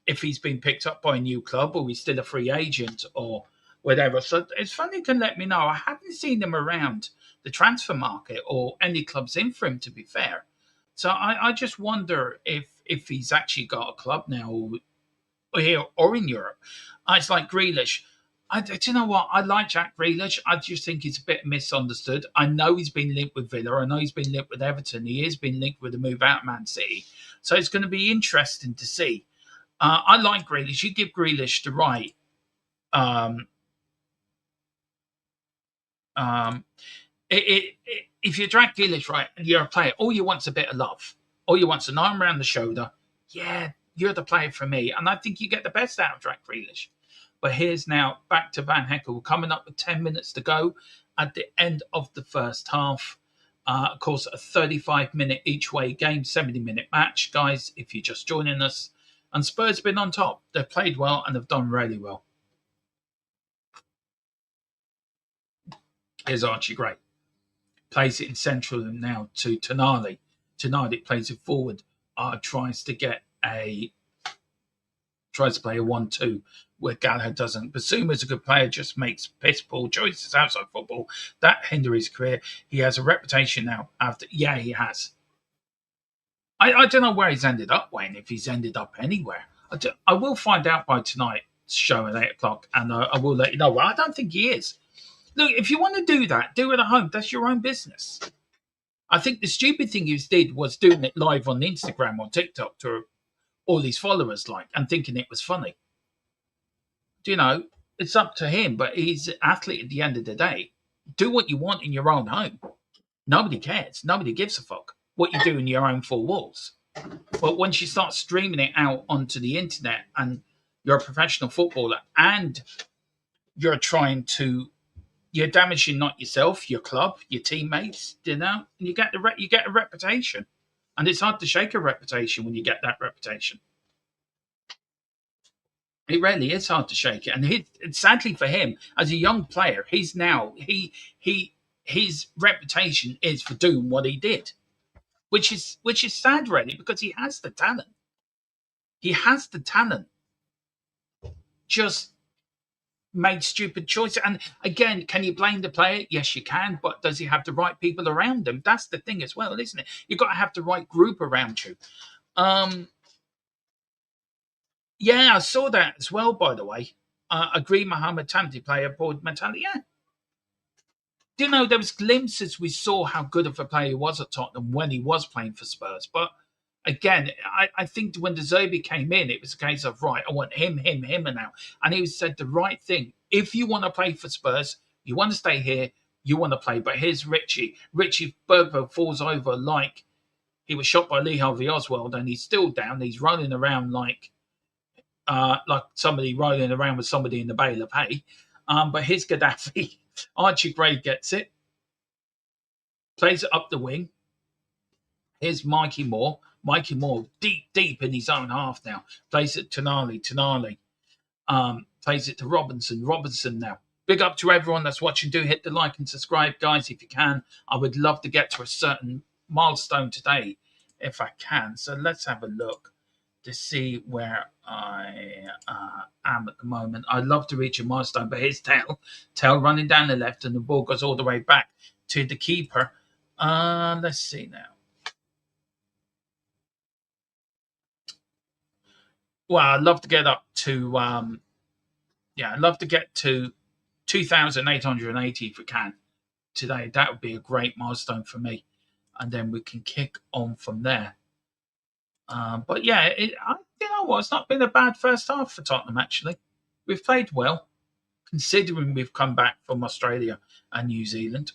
if he's been picked up by a new club or he's still a free agent or whatever. So it's funny, you can let me know. I haven't seen him around the transfer market or any clubs in for him, to be fair. So I just wonder if he's actually got a club now or here or in Europe. It's like Grealish. Do you know what? I like Jack Grealish. I just think he's a bit misunderstood. I know he's been linked with Villa. I know he's been linked with Everton. He has been linked with a move out of Man City. So it's going to be interesting to see. I like Grealish. You give Grealish the right if you drag Grealish right and you're a player, all you want's a bit of love. All you want's an arm around the shoulder. Yeah, you're the player for me. And I think you get the best out of Jack Grealish. But here's now back to Van Hecke. We're coming up with 10 minutes to go at the end of the first half. Of course, a 35-minute each way game, 70-minute match. Guys, if you're just joining us, and Spurs have been on top. They've played well and have done really well. Here's Archie Gray. Plays it in central now to Tonali. Tonali plays it forward. Tries to play a 1-2 where Gallagher doesn't. Basuma's a good player, just makes piss poor choices outside football. That hinder his career. He has a reputation now after. Yeah, he has. I don't know where he's ended up, Wayne, if he's ended up anywhere. I will find out by tonight's show at 8 o'clock, and I will let you know. Well, I don't think he is. Look, if you want to do that, do it at home. That's your own business. I think the stupid thing he did was doing it live on Instagram or TikTok to all his followers, and thinking it was funny. It's up to him, but he's an athlete at the end of the day. Do what you want in your own home. Nobody cares. Nobody gives a fuck what you do in your own four walls. But once you start streaming it out onto the internet and you're a professional footballer and you're damaging not yourself, your club, your teammates, and you get a reputation. And it's hard to shake a reputation when you get that reputation. It really is hard to shake it. And sadly for him, as a young player, he's now he his reputation is for doing what he did, which is sad really because he has the talent. He has the talent. Just made stupid choices. And again, can you blame the player? Yes, you can. But does he have the right people around him? That's the thing as well, isn't it? You've got to have the right group around you. Yeah, I saw that as well, by the way. Agree Mohamed Tamti player board mentality. Yeah. Do you know there was glimpses we saw how good of a player he was at Tottenham when he was playing for Spurs. But again, I think when the Zerbi came in, it was a case of, right, I want him, and now. And he said the right thing. If you want to play for Spurs, you want to stay here, you want to play. But here's Richie. Richie Bergville falls over like he was shot by Lee Harvey Oswald and he's still down. He's running around like somebody rolling around with somebody in the bale of hay. But here's Getafe. Archie Gray gets it, plays it up the wing. Here's Mikey Moore. Mikey Moore deep in his own half now. Plays it to Tonali. Plays it to Robinson. Robinson now. Big up to everyone that's watching. Do hit the like and subscribe, guys, if you can. I would love to get to a certain milestone today, if I can. So let's have a look to see where I am at the moment. I'd love to reach a milestone, but here's Tell running down the left, and the ball goes all the way back to the keeper. Let's see now. Well, I'd love to get up to I'd love to get to 2,880 if we can today. That would be a great milestone for me, and then we can kick on from there. But yeah, you know what? It's not been a bad first half for Tottenham, actually. We've played well, considering we've come back from Australia and New Zealand.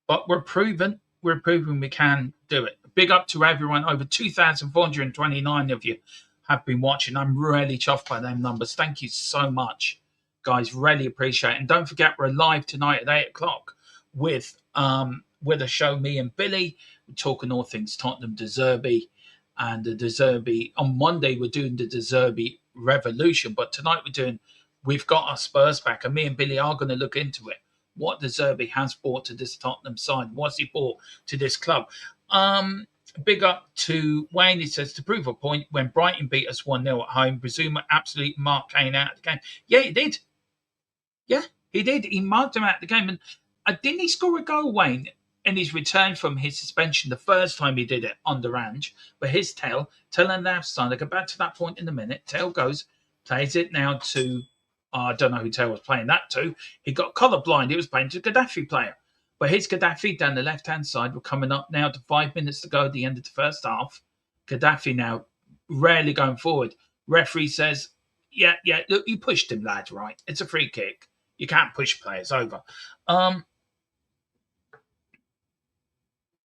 But we're proving we can do it. Big up to everyone. Over 2,429 of you have been watching. I'm really chuffed by them numbers. Thank you so much, guys. Really appreciate it. And don't forget, we're live tonight at 8 o'clock with a show, me and Billy. We're talking all things Tottenham, De Zerbi, and the De Zerbi. On Monday, we're doing the De Zerbi Revolution. But tonight, we've got our Spurs back. And me and Billy are going to look into it. What De Zerbi has brought to this Tottenham side. What's he brought to this club? Big up to Wayne. He says, to prove a point, when Brighton beat us 1-0 at home, presume absolute Mark Kane out of the game. Yeah, he did. Yeah, he did. He marked him out of the game. And didn't he score a goal, Wayne, in his return from his suspension the first time he did it under Ange? But his Tell and Navstein, I'll get back to that point in a minute. Tell plays it now to, I don't know who Tell was playing that to. He got colourblind. He was playing to a Getafe player. But here's Getafe down the left-hand side. We're coming up now to 5 minutes to go at the end of the first half. Getafe now rarely going forward. Referee says, yeah, look, you pushed him, lad, right? It's a free kick. You can't push players over. And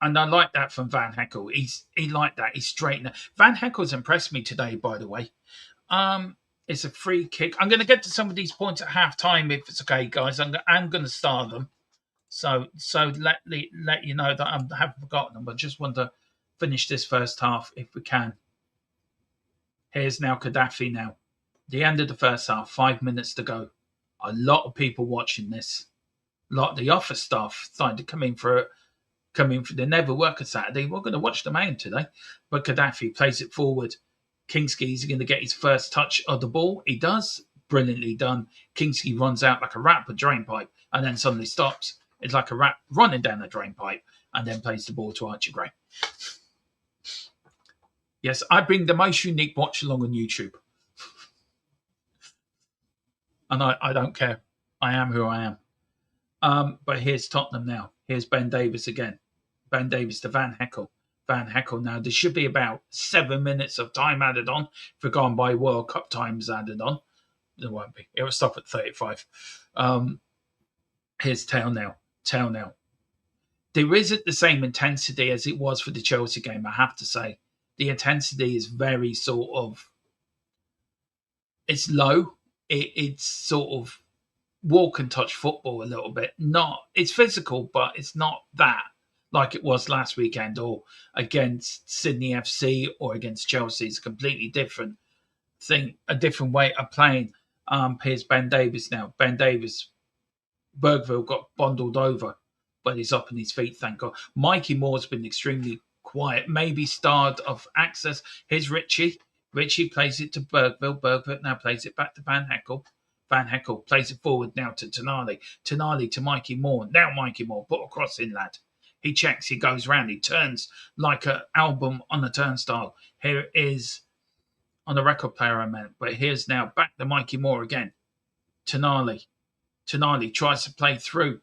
I like that from Van Heckel. He liked that. He's straight. Van Heckel's impressed me today, by the way. It's a free kick. I'm going to get to some of these points at half-time, if it's okay, guys. I'm going to star them. So let you know that I haven't forgotten them, but just want to finish this first half if we can. Here's now Getafe now. The end of the first half, 5 minutes to go. A lot of people watching this. A lot of the office staff started to come in for. They never work on Saturday. We're going to watch the main today. But Getafe plays it forward. Kingsley's going to get his first touch of the ball. He does. Brilliantly done. Kingsley runs out like a rat with a drain pipe and then suddenly stops. It's like a rat running down a drain pipe and then plays the ball to Archie Gray. Yes, I bring the most unique watch-along on YouTube. And I don't care. I am who I am. But here's Tottenham now. Here's Ben Davies again. Ben Davies to Van Heckel. Van Heckel now. There should be about 7 minutes of time added on. If we're going by World Cup times added on. There won't be. It will stop at 35. Here's Tell now. There isn't the same intensity as it was for the Chelsea game, I have to say. The intensity is very sort of... It's low. It's sort of walk and touch football a little bit. It's physical, but it's not that like it was last weekend or against Sydney FC or against Chelsea. It's completely different think a different way of playing. Here's Ben Davies now. Ben Davies, Bergville got bundled over, but he's up on his feet, thank God. Mikey Moore's been extremely quiet, maybe starred of access. Here's Richie. Richie plays it to Bergville. Bergville now plays it back to Van Heckel. Van Heckel plays it forward now to Tonali. Tonali to Mikey Moore. Now Mikey Moore, put a cross in, lad. He checks, he goes round, he turns like an album on a turnstile. Here is on a record player, I meant, but here's now back to Mikey Moore again. Tonali. Tonali tries to play through,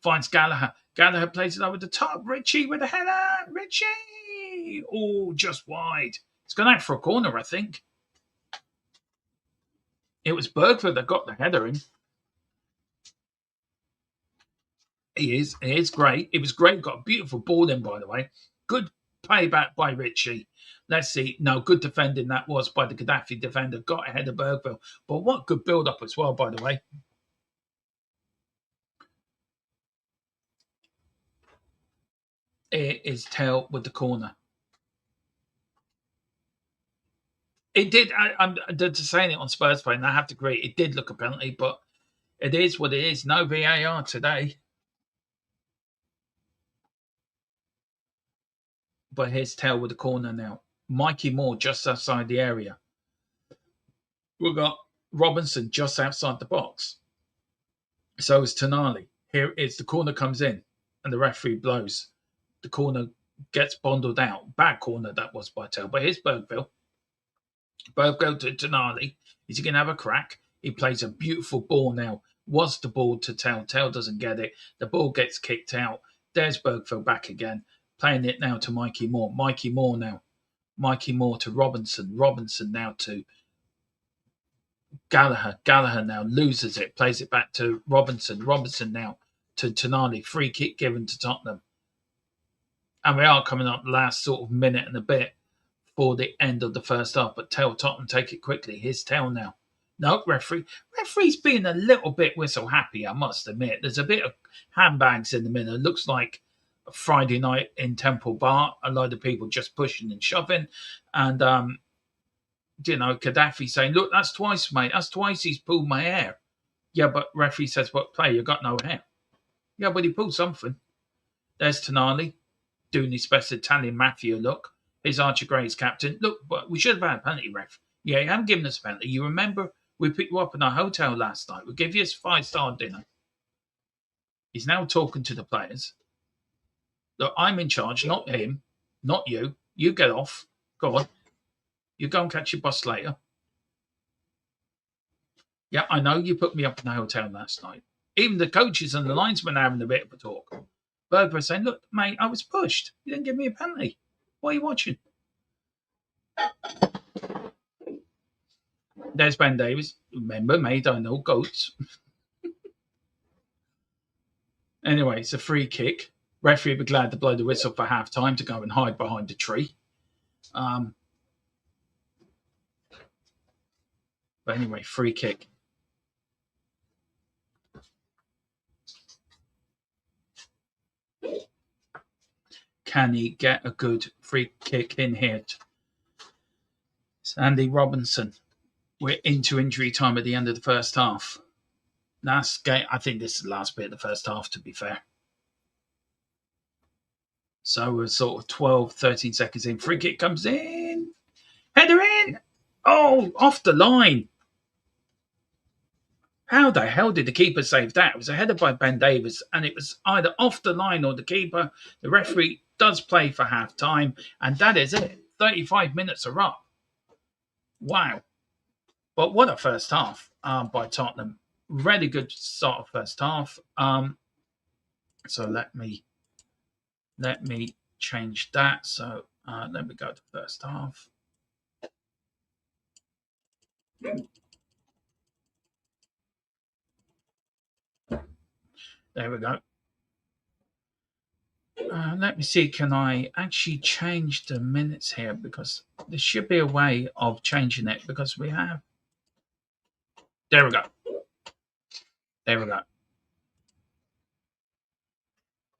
finds Gallagher. Gallagher plays it over the top. Richie with a header. Richie! Oh, just wide. It's gone out for a corner, I think. It was Bergford that got the header in. He is great. It was great. Got a beautiful ball in, by the way. Good playback by Richie. Let's see. No, good defending that was by the Getafe defender. Got ahead of Bergville. But what good build-up as well, by the way. It is Tell with the corner. It did. I'm just saying it on Spurs play, and I have to agree. It did look a penalty, but it is what it is. No VAR today. But here's Tell with the corner now. Mikey Moore just outside the area. We've got Robinson just outside the box. So is Tonali. Here it's the corner comes in, and the referee blows. The corner gets bundled out. Bad corner that was by Tell. But here's Bergville. Bergville to Tonali. Is he going to have a crack? He plays a beautiful ball now. Was the ball to Tell. Tell doesn't get it. The ball gets kicked out. There's Bergville back again. Playing it now to Mikey Moore. Mikey Moore now. Mikey Moore to Robinson. Robinson now to Gallagher. Gallagher now loses it. Plays it back to Robinson. Robinson now to Tonali. Free kick given to Tottenham. And we are coming up the last sort of minute and a bit for the end of the first half. But Tottenham take it quickly. Here's Tell now. No, referee. Referee's being a little bit whistle happy, I must admit. There's a bit of handbags in the middle. It looks like a Friday night in Temple Bar. A load of people just pushing and shoving. And, Getafe saying, look, that's twice, mate. That's twice he's pulled my hair. Yeah, but referee says, well, player, you got no hair. Yeah, but he pulled something. There's Tonali doing his best Italian mafia look. Here's Archie Gray's captain. Look, but we should have had a penalty, ref. Yeah, you haven't given us a penalty. You remember we picked you up in our hotel last night. We gave you a 5-star dinner. He's now talking to the players. Look, I'm in charge, not him, not you. You get off. Go on. You go and catch your bus later. Yeah, I know you put me up in the hotel last night. Even the coaches and the linesmen are having a bit of a talk. Bergville saying, look, mate, I was pushed. You didn't give me a penalty. What are you watching? There's Ben Davies. Remember, mate, I know goats. Anyway, it's a free kick. Referee would be glad to blow the whistle for half time to go and hide behind a tree. But anyway, free kick. Can he get a good free kick in here? Andy Robinson. We're into injury time at the end of the first half. Last game, I think this is the last bit of the first half, to be fair. So we're sort of 12, 13 seconds in. Free kick comes in. Header in. Oh, off the line. How the hell did the keeper save that? It was a header by Ben Davies, and it was either off the line or the keeper. The referee does play for half time, and that is it. 35 minutes are up. Wow. But what a first half by Tottenham. Really good start of first half. So let me change that. So let me go to first half. There we go. Let me see, can I actually change the minutes here? Because there should be a way of changing it because we have. There we go. There we go.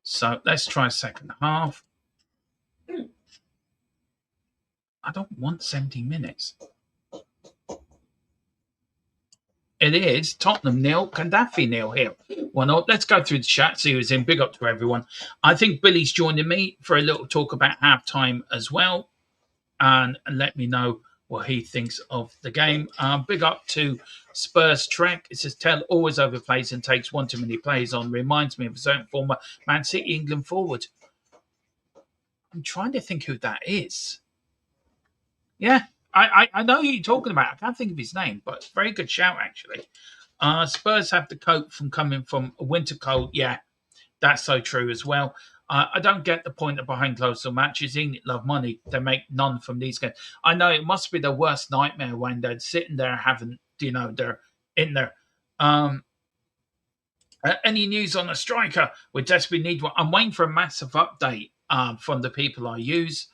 So let's try second half. I don't want 70 minutes. It is Tottenham nil, Getafe nil here. Well, no, let's go through the chat, see who's in. Big up to everyone. I think Billy's joining me for a little talk about halftime as well, and let me know what he thinks of the game. Big up to Spurs Trek. It says, Tell always overplays and takes one too many plays on. Reminds me of a certain former Man City England forward. I'm trying to think who that is. Yeah, I know who you're talking about. I can't think of his name, but very good shout, actually. Spurs have to cope from coming from a winter cold. Yeah, that's so true as well. I don't get the point of behind closed door matches. England love money. They make none from these games. I know it must be the worst nightmare when they're sitting there having, they're in there. Any news on a striker? We desperately need one. I'm waiting for a massive update from the people I use.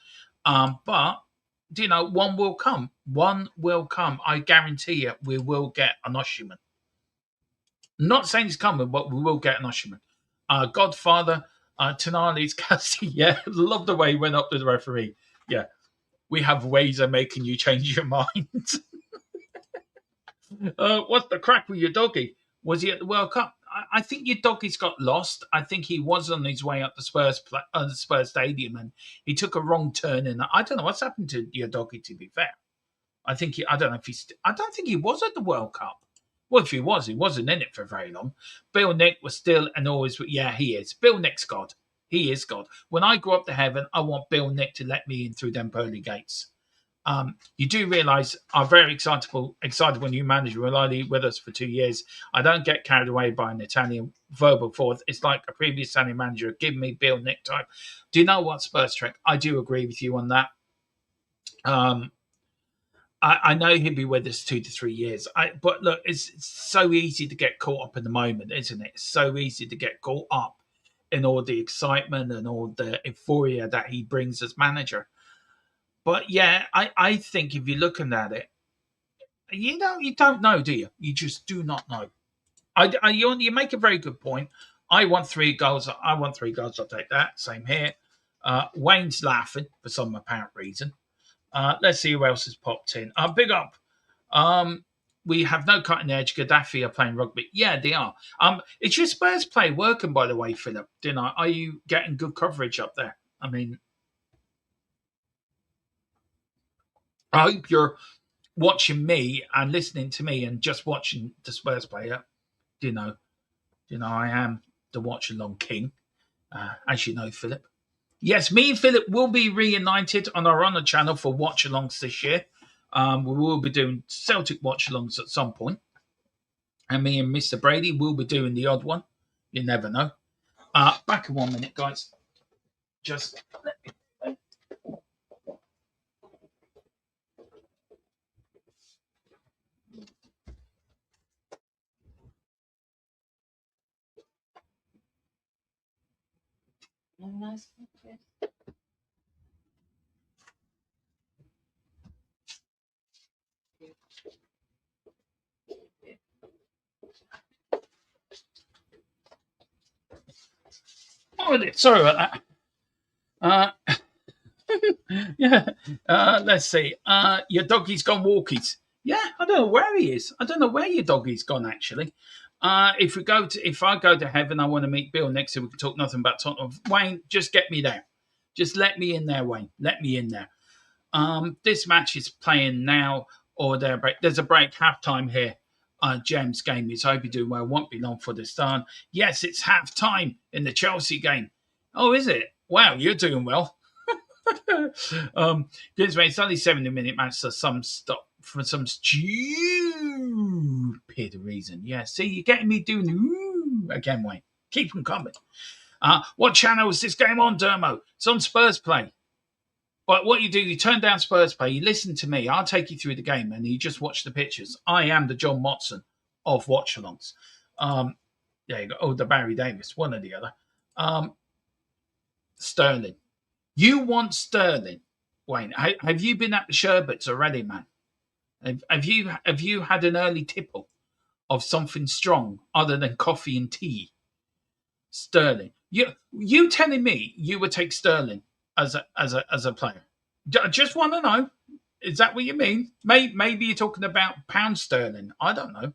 But one will come. One will come. I guarantee you, we will get an Oshiman. Not saying he's coming, but we will get an Oshiman. Godfather, Tonali's Cassie. Yeah, love the way he went up to the referee. Yeah, we have ways of making you change your mind. What's the crack with your doggy? Was he at the World Cup? I think your doggy's got lost. I think he was on his way up the Spurs Stadium, and he took a wrong turn. And I don't know what's happened to your doggy. To be fair, I don't think he was at the World Cup. Well, if he was, he wasn't in it for very long. Bill Nick was still and always. Yeah, he is. Bill Nick's God. He is God. When I go up to heaven, I want Bill Nick to let me in through them pearly gates. You do realise I'm very excited when you manage reliably with us for 2 years. I don't get carried away by an Italian verbal fourth. It's like a previous Italian manager. Give me Bill Nick type. Do you know what, Spurs Trek? I do agree with you on that. I know he'll be with us 2 to 3 years. But look, it's so easy to get caught up in the moment, isn't it? It's so easy to get caught up in all the excitement and all the euphoria that he brings as manager. But yeah, I think if you're looking at it, you don't know, do you? You just do not know. You make a very good point. I want 3 goals. I want 3 goals. I'll take that. Same here. Wayne's laughing for some apparent reason. Let's see who else has popped in. Big up. We have no cutting edge. Getafe are playing rugby. Yeah, they are. It's your Spurs play working, by the way, Philip. Are you getting good coverage up there? I mean, I hope you're watching me and listening to me and just watching the Spurs player. I am the Watchalong king, as you know, Philip. Yes, me and Philip will be reunited on our other channel for Watchalongs this year. We will be doing Celtic Watchalongs at some point. And me and Mr. Brady will be doing the odd one. You never know. Back in 1 minute, guys. Just let me... Nice. Oh, sorry about that. Yeah. Let's see. Your doggy's gone walkies. Yeah, I don't know where he is. I don't know where your doggy's gone, actually. If I go to heaven, I want to meet Bill next so we can talk nothing about Tottenham. Wayne, just get me there. Just let me in there, Wayne. Let me in there. This match is playing now or there. There's a break, halftime here. James game is. I hope you're doing well. Won't be long for the start. Yes, it's half time in the Chelsea game. Oh, is it? Wow, you're doing well. It's only 70-minute match, so some stop for some stupid reason. Yeah, see, you're getting me doing again, Wayne. Keep them coming. What channel is this game on, Dermo? It's on Spurs Play. But what you do, you turn down Spurs Play, you listen to me, I'll take you through the game, and you just watch the pictures. I am the John Motson of Watchalongs. There you go. Oh, the Barry Davis, one or the other. Sterling. You want Sterling, Wayne? Have you been at the Sherbets already, man? Have you had an early tipple of something strong other than coffee and tea? Sterling. You telling me you would take Sterling as a player? I just want to know. Is that what you mean? Maybe you're talking about pound sterling. I don't know.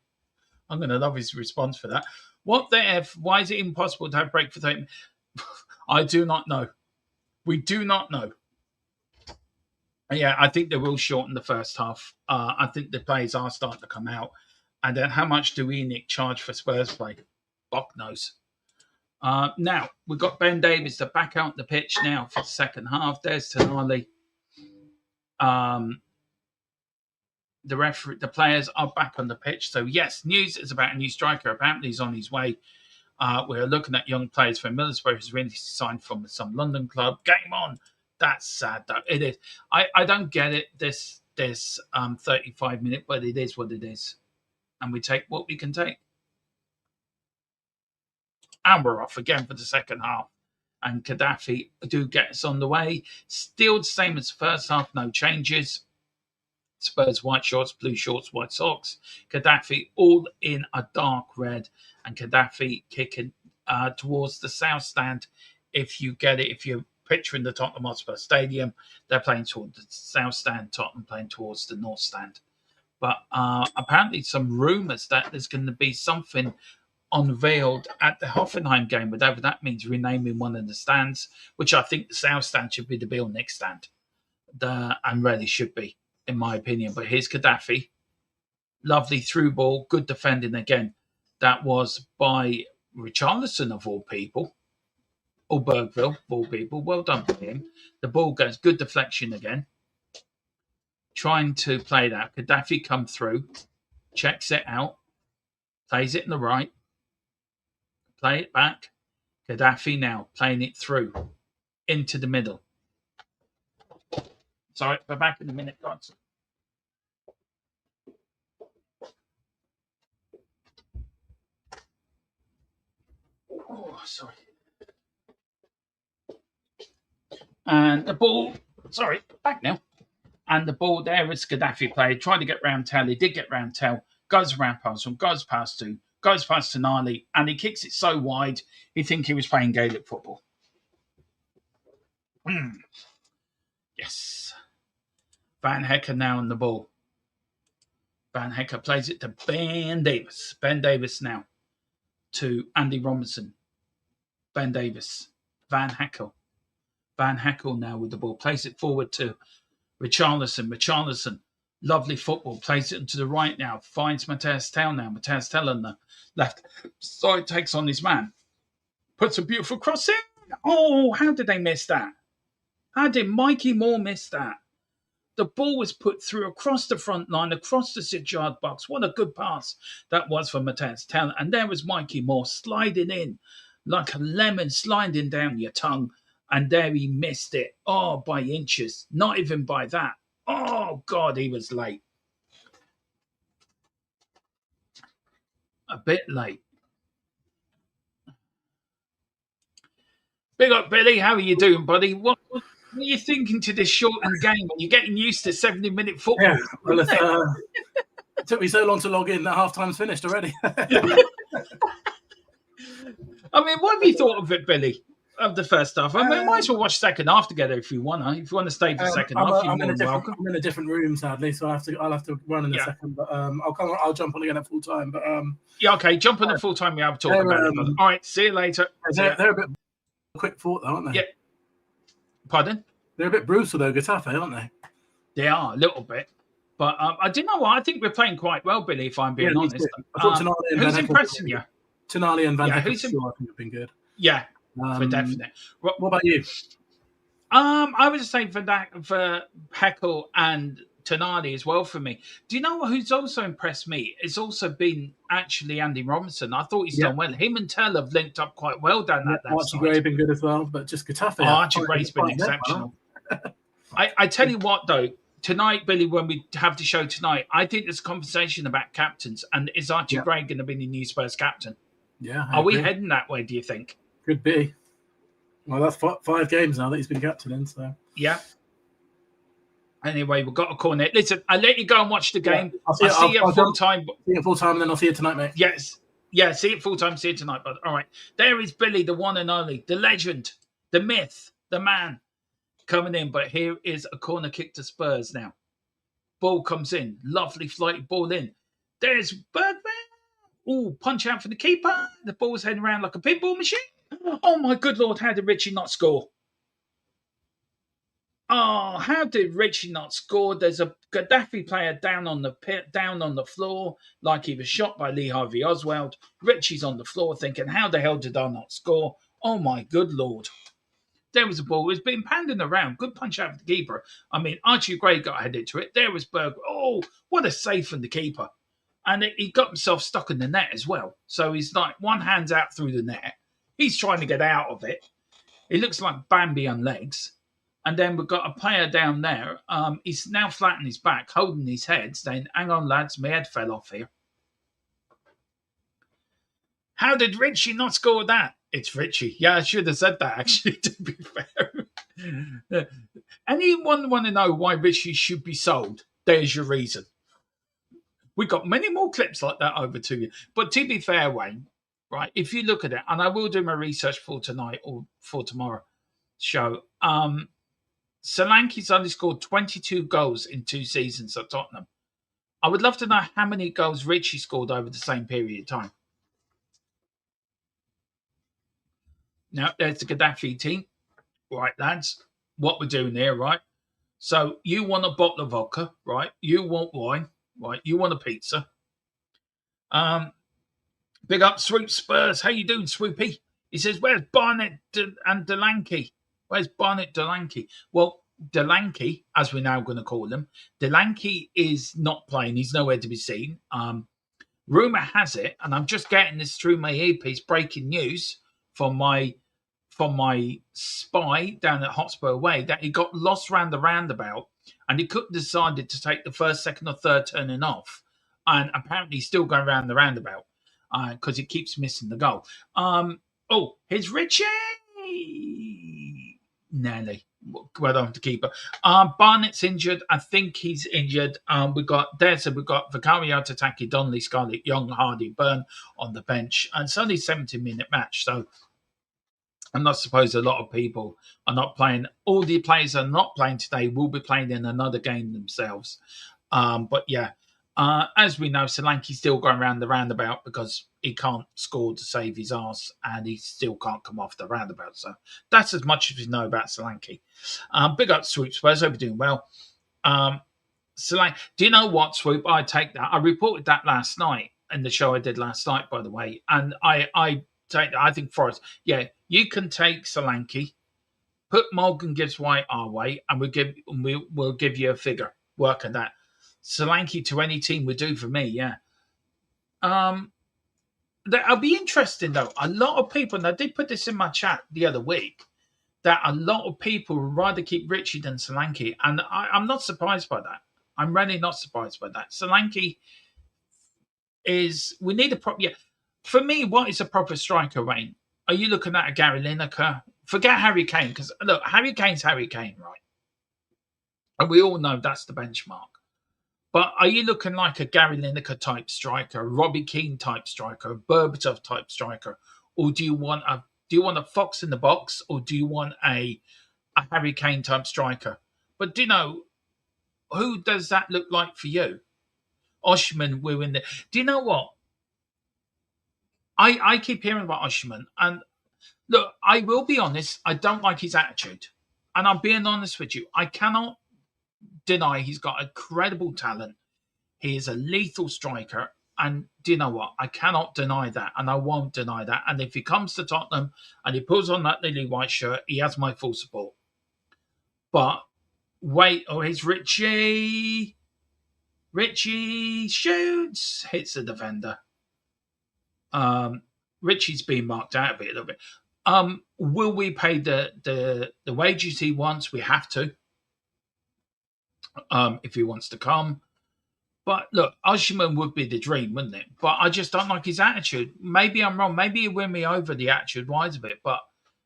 I'm going to love his response for that. What the F? Why is it impossible to have break for 30 minutes? I do not know. We do not know. Yeah, I think they will shorten the first half. I think the players are starting to come out. And then how much do we, Nick, charge for Spurs play? Bok knows. Now, we've got Ben Davies to back out the pitch now for the second half. There's Tonali. The players are back on the pitch. So, yes, news is about a new striker. Apparently, he's on his way. We're looking at young players from Middlesbrough who's really signed from some London club. Game on. That's sad, though. It is. I don't get it, this 35-minute, but it is what it is. And we take what we can take. And we're off again for the second half. And Getafe do get us on the way. Still the same as the first half, no changes. Spurs, white shorts, blue shorts, white socks. Getafe all in a dark red. And Getafe kicking towards the south stand. If you get it, if you're picturing the Tottenham Hotspur Stadium, they're playing towards the south stand, Tottenham playing towards the north stand. But apparently some rumours that there's going to be something unveiled at the Hoffenheim game, whatever that means, renaming one of the stands, which I think the south stand should be the Bill Nick stand. And really should be, in my opinion. But here's Getafe. Lovely through ball, good defending again. That was by Richarlison, of all people. Or Bergville, of all people. Well done for him. The ball goes, good deflection again. Trying to play that. Getafe come through, checks it out, plays it in the right, play it back. Getafe now playing it through into the middle. Sorry, we're back in a minute, guys. Oh, sorry. And the ball, sorry, back now. And the ball there is Getafe played, tried to get round Tell. He did get round Tell, goes around past him, goes past Tonali, and he kicks it so wide, you think he was playing Gaelic football. Yes. Van Hecker now on the ball. Van Hecker plays it to Ben Davies. Ben Davies now to Andy Robinson. Ben Davies. Van Hecker. Van Hecker now with the ball. Plays it forward to Richarlison. Richarlison. Lovely football. Plays it to the right now. Finds Matthias Tell now. Matthias Tell on the left side takes on his man. Puts a beautiful cross in. Oh, how did they miss that? How did Mikey Moore miss that? The ball was put through across the front line, across the 6-yard box. What a good pass that was for Matthias Tell. And there was Mikey Moore sliding in like a lemon sliding down your tongue. And there he missed it. Oh, by inches. Not even by that. Oh, God, he was late. A bit late. Big up, Billy. How are you doing, buddy? What are you thinking to this shortened game? Are you getting used to 70-minute football? Yeah, well, it took me so long to log in that half-time's finished already. I mean, what have you thought of it, Billy, of the first half? I mean, might as well watch second half together if you want to. If you want to stay for second half, you're more than welcome. I'm in a different room, sadly, so I'll have to run in a second. But I'll jump on again at full time. But yeah, okay, jump on at full time. We have to talk about it. All right, see you later. They're a bit quick thought, though, aren't they? Yeah. Pardon? They're a bit brutal, though, Getafe, aren't they? They are a little bit. But I do know what I think we're playing quite well, Billy. If I'm being honest, I thought Tonali and who's impressing you? Tonali and Van Hecker, I think have been good. Yeah, for definite. What about you? I would say for Heckel and Tonali as well for me. Do you know who's also impressed me? It's also been actually Andy Robinson. I thought he's done well. Him and Tell have linked up quite well down that left Archie side. Gray been good as well, but just Getafe. Archie Gray's been exceptional. I tell you what, though, tonight, Billy, when we have the show tonight, I think there's a conversation about captains, and is Archie Gray going to be the new Spurs captain? Yeah. Are we heading that way, do you think? Could be. Well, that's 5 games now that he's been captain in, so. Yeah. Anyway, we've got a corner. Listen, I'll let you go and watch the game. I'll see you at full time. See you at full time, and then I'll see you tonight, mate. Yes. Yeah, see it full time, see it tonight, bud. All right. There is Billy, the one and only, the legend, the myth, the man coming in. But here is a corner kick to Spurs now. Ball comes in. Lovely flight ball in. There's Bergville. Oh, punch out for the keeper. The ball's heading around like a pinball machine. Oh my good Lord, how did Richie not score? Oh, how did Richie not score? There's a Getafe player down on the floor, like he was shot by Lee Harvey Oswald. Richie's on the floor thinking, how the hell did I not score? Oh my good Lord. There was a ball. It was being pounding around. Good punch out of the keeper. I mean, Archie Gray got headed to it. There was Berg. Oh, what a save from the keeper. And he got himself stuck in the net as well. So he's like one hand's out through the net. He's trying to get out of it. It looks like Bambi on legs. And then we've got a player down there. He's now flat on his back, holding his head, saying, hang on, lads, my head fell off here. How did Richie not score that? It's Richie. Yeah, I should have said that, actually, to be fair. Anyone want to know why Richie should be sold? There's your reason. We've got many more clips like that over to you. But to be fair, Wayne, right, if you look at it, and I will do my research for tonight or for tomorrow show, Solanke's only scored 22 goals in 2 seasons at Tottenham. I would love to know how many goals Richie scored over the same period of time. Now, there's the Getafe team. Right, lads, what we're doing here, right? So you want a bottle of vodka, right? You want wine, right? You want a pizza. Big up, Swoop Spurs. How you doing, Swoopy? He says, where's Barnett and Delanke? Where's Barnett Delanke? Well, Delanke, as we're now going to call him, Delanke is not playing. He's nowhere to be seen. Rumour has it, and I'm just getting this through my earpiece, breaking news from my spy down at Hotspur Way, that he got lost round the roundabout and he couldn't decided to take the first, second or third turning off. And apparently he's still going around the roundabout because he keeps missing the goal. Here's Richie! Nearly. Well done to keeper. Barnett's injured. I think he's injured. We've got Vicario, Tataki, Donnelly, Scarlett, Young, Hardy, Byrne on the bench. And it's only a 70-minute match, so I'm not supposed a lot of people are not playing. All the players are not playing today will be playing in another game themselves. But yeah, as we know, Solanke's still going around the roundabout because he can't score to save his arse and he still can't come off the roundabout. So that's as much as we know about Solanke. Big up, Swoop Spurs. Hope you're doing well. Solanke, do you know what, Swoop? I take that. I reported that last night in the show I did last night, by the way. And I think Forrest, yeah, you can take Solanke, put Morgan Gibbs White our way, and we'll give you a figure. Work on that. Solanke to any team would do for me, yeah. That'll be interesting though. A lot of people, and I did put this in my chat the other week, that a lot of people would rather keep Richie than Solanke, and I'm not surprised by that. I'm really not surprised by that. Solanke we need a proper. Yeah, for me, what is a proper striker, Wayne? Are you looking at a Gary Lineker? Forget Harry Kane, because look, Harry Kane's Harry Kane, right? And we all know that's the benchmark. But are you looking like a Gary Lineker type striker, a Robbie Keane type striker, a Berbatov type striker, or do you want a fox in the box, or do you want a Harry Kane type striker? But do you know who does that look like for you? Osimhen, we're in there. Do you know what? I keep hearing about Osimhen, and look, I will be honest, I don't like his attitude. And I'm being honest with you. I cannot deny he's got incredible talent. He is a lethal striker. And do you know what? I cannot deny that. And I won't deny that. And if he comes to Tottenham and he pulls on that lily white shirt, he has my full support. But wait, here's Richie. Richie shoots, hits the defender. Richie's been marked out a little bit. Will we pay the wages he wants? We have to. If he wants to come. But look, Osimhen would be the dream, wouldn't it? But I just don't like his attitude. Maybe I'm wrong. Maybe he'll win me over the attitude-wise of it. But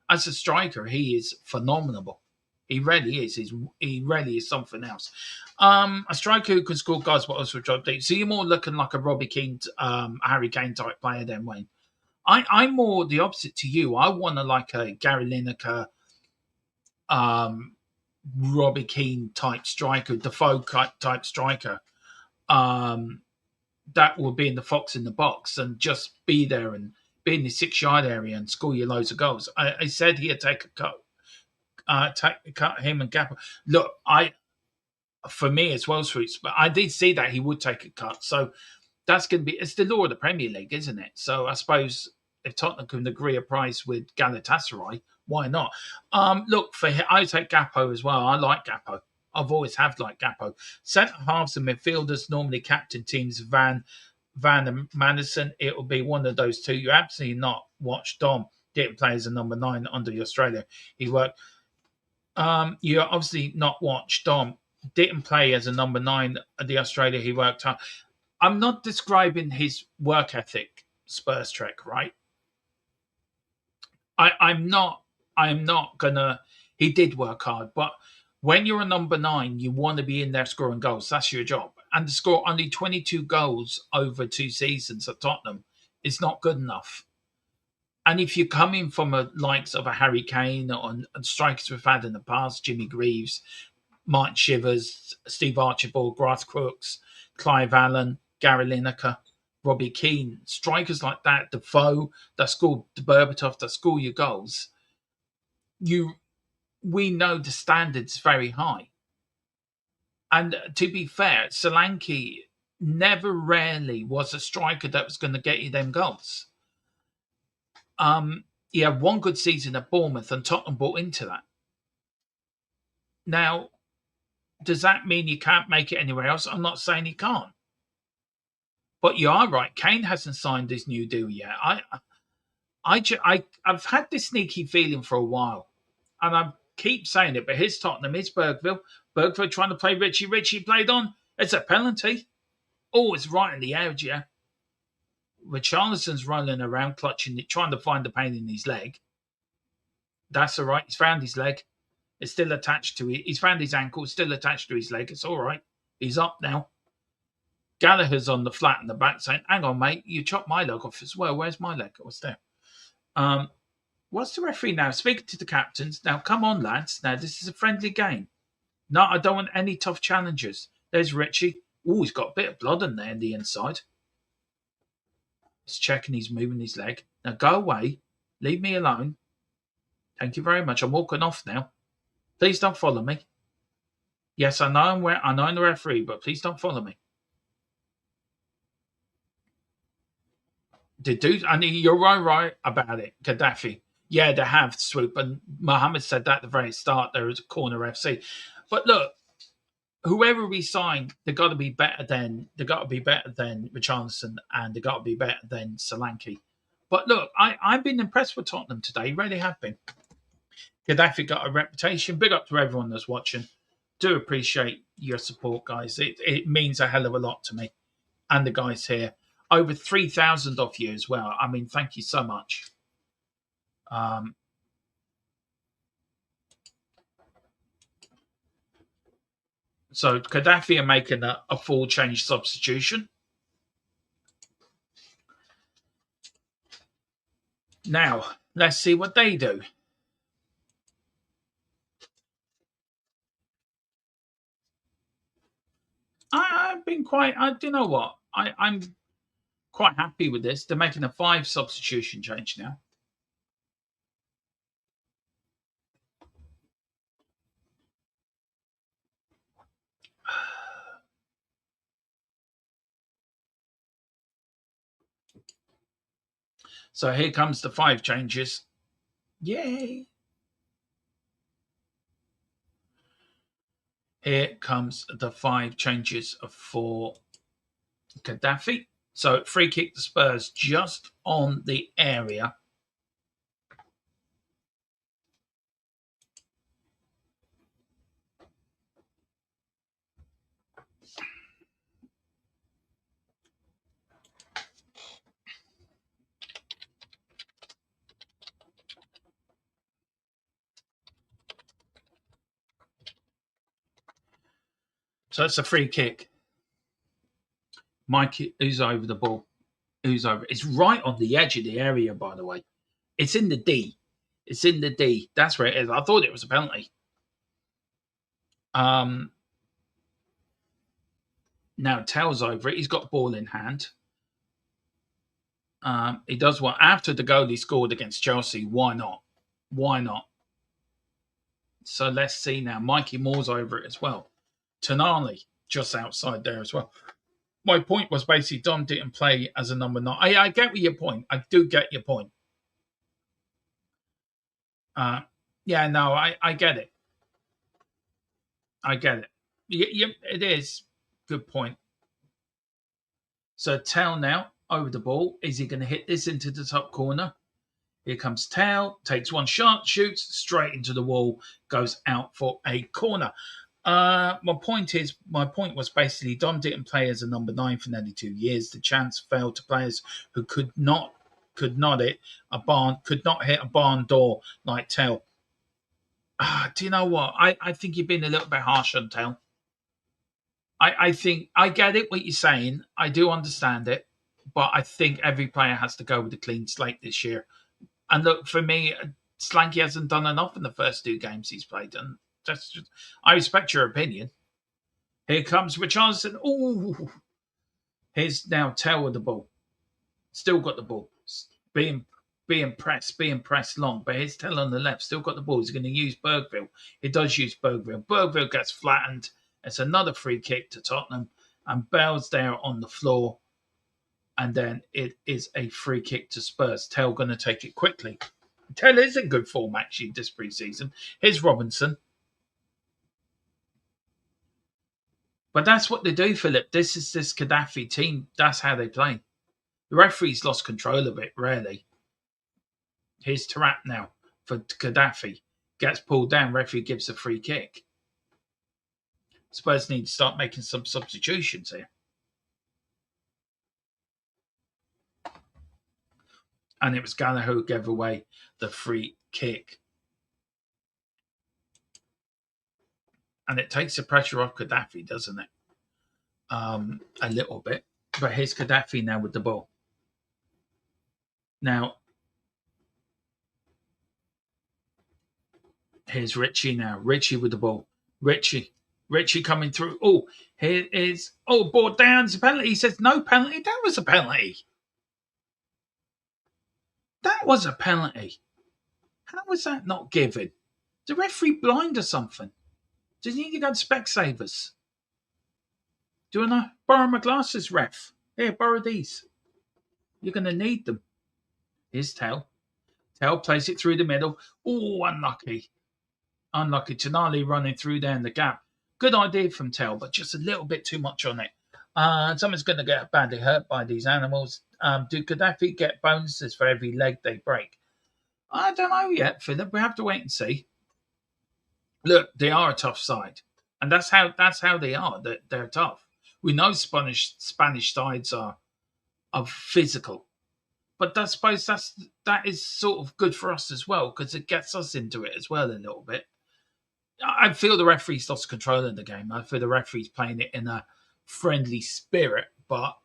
as a striker, he is phenomenal. He really is. He really is something else. A striker who can score goals but also drop deep. So you're more looking like a Robbie Keane, Harry Kane type player than Wayne. I'm more the opposite to you. I want a Gary Lineker, Robbie Keane type striker, Defoe type striker. that will be in the fox in the box and just be there and be in the 6-yard area and score you loads of goals. I said he'd take a cut, him and Gappo. Look, for me as well, Sweets, but I did see that he would take a cut. So that's going to be, it's the law of the Premier League, isn't it? So I suppose if Tottenham can agree a price with Galatasaray, why not? Look, I take Gappo as well. I like Gappo. I've always have liked Gappo. Centre halves and midfielders normally captain teams Van and Madison. It will be one of those two. You absolutely not watch Dom. Didn't play as a number 9 under Australia. He worked. You obviously not watch Dom. Didn't play as a number 9 at the Australia. He worked hard. I'm not describing his work ethic, Spurs Trek, right? I'm not gonna. He did work hard, but when you're a number 9, you want to be in there scoring goals. That's your job. And to score only 22 goals over 2 seasons at Tottenham is not good enough. And if you're coming from a likes of a Harry Kane or strikers we've had in the past, Jimmy Greaves, Martin Shivers, Steve Archibald, Garth Crooks, Clive Allen, Gary Lineker, Robbie Keane, strikers like that, Defoe, that scored Berbatov, that score your goals, we know the standard's very high. And to be fair, Solanke rarely was a striker that was going to get you them goals. He had one good season at Bournemouth and Tottenham bought into that. Now, does that mean you can't make it anywhere else? I'm not saying he can't. But you are right. Kane hasn't signed his new deal yet. I've had this sneaky feeling for a while, and I keep saying it, but here's Tottenham, here's Bergville. Bergville trying to play Richie. Richie played on. It's a penalty. Oh, it's right in the edge, yeah. Richarlison's running around, clutching it, trying to find the pain in his leg. That's all right. He's found his leg. It's still attached to it. He's found his ankle. It's still attached to his leg. It's all right. He's up now. Gallagher's on the flat in the back saying, hang on, mate, you chopped my leg off as well. Where's my leg? What's there? What's the referee now? Speaking to the captains. Now, come on, lads. Now, this is a friendly game. No, I don't want any tough challenges. There's Richie. Oh, he's got a bit of blood in there in the inside. He's checking, he's moving his leg. Now, go away. Leave me alone. Thank you very much. I'm walking off now. Please don't follow me. Yes, I know I'm the referee, but please don't follow me. You're right about it, Getafe. Yeah, they have swoop, and Mohammed said that at the very start. There is a corner FC, but look, whoever we sign, they got to be better than Richarlison, and they got to be better than Solanke. But look, I've been impressed with Tottenham today. Really have been. Getafe got a reputation. Big up to everyone that's watching. Do appreciate your support, guys. It means a hell of a lot to me and the guys here. Over 3,000 of you as well. I mean, thank you so much. So Getafe are making a full change substitution. Now, let's see what they do. I've been quite, do you know what? I'm quite happy with this. They're making a 5 substitution change now. So here comes the 5 changes. Yay! Here comes the 5 changes for Getafe. So free kick the Spurs just on the area. So it's a free kick. Mike, who's over the ball? Who's over? It's right on the edge of the area, by the way. It's in the D. It's in the D. That's where it is. I thought it was a penalty. Now Tell's over it. He's got ball in hand. He does what after the goal he scored against Chelsea. Why not? Why not? So let's see now. Mikey Moore's over it as well. Tonali just outside there as well. My point was basically Dom didn't play as a number 9. I get your point. I do get your point. Yeah, no, I get it. I get it. It is. Good point. So Tell now over the ball. Is he going to hit this into the top corner? Here comes Tell. Takes one shot, shoots straight into the wall, goes out for a corner. My point was basically Dom didn't play as a number 9 for nearly 2 years. The chance fell to players who could not hit a barn door like Tell. Do you know what? I think you've been a little bit harsh on Tell. I think I get it what you're saying. I do understand it, but I think every player has to go with a clean slate this year. And look, for me, Slanky hasn't done enough in the first 2 games he's played, and I respect your opinion. Here comes Richarlison. Ooh, here's now Tell with the ball. Still got the ball. Being pressed long, but here's Tell on the left. Still got the ball. He's going to use Bergville. He does use Bergville. Bergville gets flattened. It's another free kick to Tottenham, and Bell's there on the floor. And then it is a free kick to Spurs. Tell going to take it quickly. Tell is in good form, actually, this pre-season. Here's Robinson. But that's what they do, Philip. This is this Getafe team. That's how they play. The referee's lost control of it, rarely. Here's Tarat now for Getafe. Gets pulled down. Referee gives a free kick. Spurs need to start making some substitutions here. And it was Gallagher who gave away the free kick. And it takes the pressure off Getafe, doesn't it? A little bit. But here's Getafe now with the ball. Now, here's Richie now. Richie with the ball. Richie coming through. Oh, here is... Oh, ball down. It's a penalty. He says no penalty. That was a penalty. That was a penalty. How was that not given? The referee blind or something? Does he need to go to Specsavers? Do I know? Borrow my glasses, ref. Here, borrow these. You're going to need them. Here's Tell. Tell plays it through the middle. Oh, unlucky. Unlucky. Tonali running through there in the gap. Good idea from Tell, but just a little bit too much on it. Someone's going to get badly hurt by these animals. Do Getafe get bonuses for every leg they break? I don't know yet, Philip. We have to wait and see. Look, they are a tough side, and that's how they are. They're tough. We know Spanish sides are physical, but I suppose that is sort of good for us as well because it gets us into it as well a little bit. I feel the referee's lost control of the game. I feel the referee's playing it in a friendly spirit, but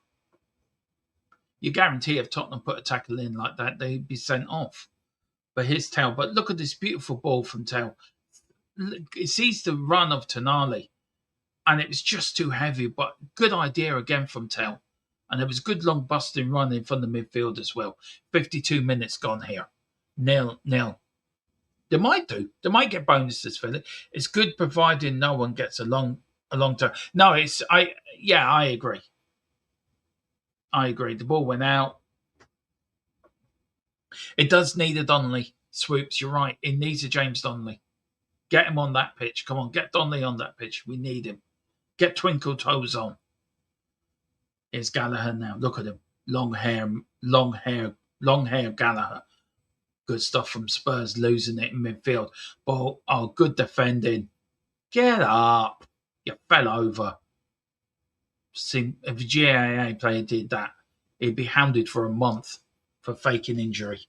you guarantee if Tottenham put a tackle in like that, they'd be sent off. But here's Tell. But look at this beautiful ball from Tell. It sees the run of Tonali, and it was just too heavy, but good idea again from Tell. And it was good long busting run in front of midfield as well. 52 minutes gone here. 0-0. They might do. They might get bonuses, Philip. It's good providing no one gets a long term. No, I agree. I agree. The ball went out. It does need a Donnelly. Swoops, you're right. It needs a James Donnelly. Get him on that pitch. Come on, get Donnelly on that pitch. We need him. Get Twinkle Toes on. Here's Gallagher now. Look at him. Long hair Gallagher. Good stuff from Spurs, losing it in midfield. Ball, good defending. Get up. You fell over. See, if a GAA player did that, he'd be hounded for a month for faking injury.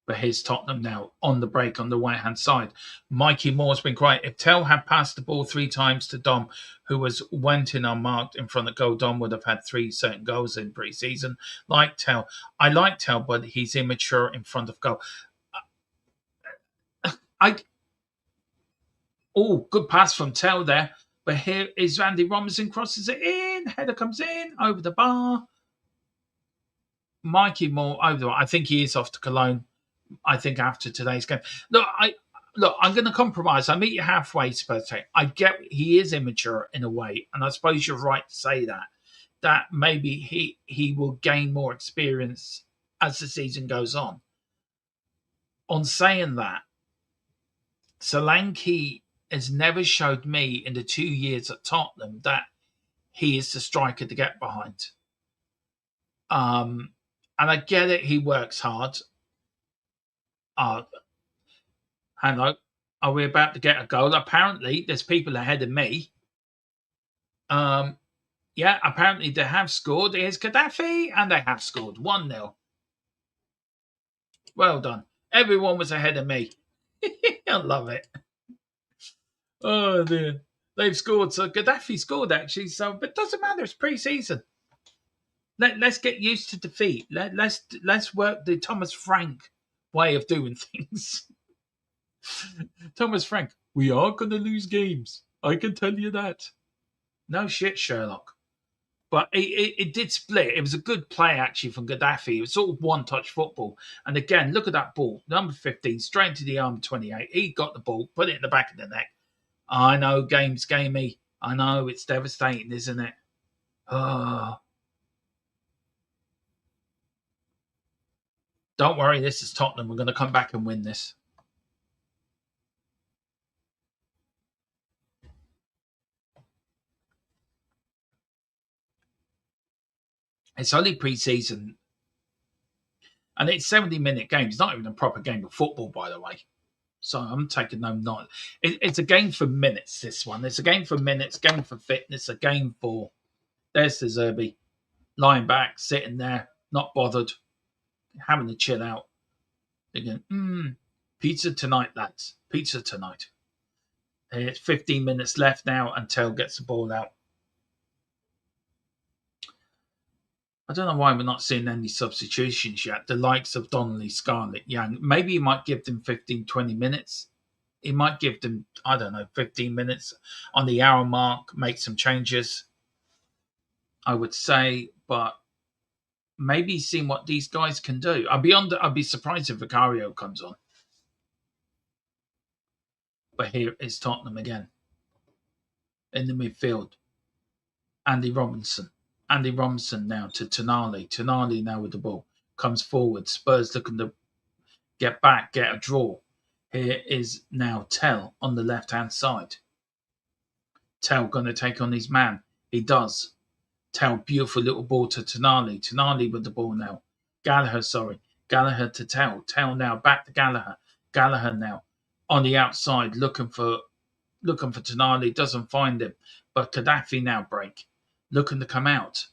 But here's Tottenham now on the break on the right-hand side. Mikey Moore's been quiet. If Tell had passed the ball 3 times to Dom, who went in unmarked in front of goal, Dom would have had 3 certain goals in pre-season. I like Tell, but he's immature in front of goal. Oh, good pass from Tell there. But here is Andy Robinson, crosses it in. Header comes in over the bar. Mikey Moore over the bar. I think he is off to Cologne. I think after today's game. I'm going to compromise. I meet you halfway, Spurs. I get he is immature in a way, and I suppose you're right to say that. That maybe he will gain more experience as the season goes on. On saying that, Solanke has never showed me in the 2 years at Tottenham that he is the striker to get behind. And I get it, he works hard. Hang on, are we about to get a goal? Apparently, there's people ahead of me. Yeah, apparently they have scored. Here's Getafe, and they have scored 1-0. Well done. Everyone was ahead of me. I love it. Oh dear. They've scored. So Getafe scored actually. So, but it doesn't matter. It's pre-season. Let's get used to defeat. Let's work the Thomas Frank way of doing things. Thomas Frank, we are going to lose games. I can tell you that. No shit, Sherlock. But it did split. It was a good play, actually, from Getafe. It was sort of one-touch football. And again, look at that ball. Number 15, straight into the arm of 28. He got the ball, put it in the back of the neck. I know, game's gamey. I know, it's devastating, isn't it? Oh. Don't worry, this is Tottenham. We're going to come back and win this. It's only pre-season. And it's 70-minute game. It's not even a proper game of football, by the way. So I'm taking no note. It's a game for minutes, this one. It's a game for minutes, game for fitness, a game for... There's the Zerbi. Lying back, sitting there, not bothered, having to chill out. Thinking, pizza tonight, lads. Pizza tonight. It's 15 minutes left now until gets the ball out. I don't know why we're not seeing any substitutions yet. The likes of Donnelly, Scarlett, Young. Maybe he might give them 15, 20 minutes. He might give them, 15 minutes on the hour mark, make some changes, I would say. But maybe seeing what these guys can do. I'd be surprised if Vicario comes on. But here is Tottenham again. In the midfield. Andy Robinson now to Tonali. Tonali now with the ball. Comes forward. Spurs looking to get back, get a draw. Here is now Tell on the left-hand side. Tell going to take on his man. He does. Tell, beautiful little ball to Tonali. Tonali with the ball now. Gallagher to Tell. Tell now back to Gallagher. Gallagher now on the outside looking for Tonali. Doesn't find him. But Getafe now break. Looking to come out.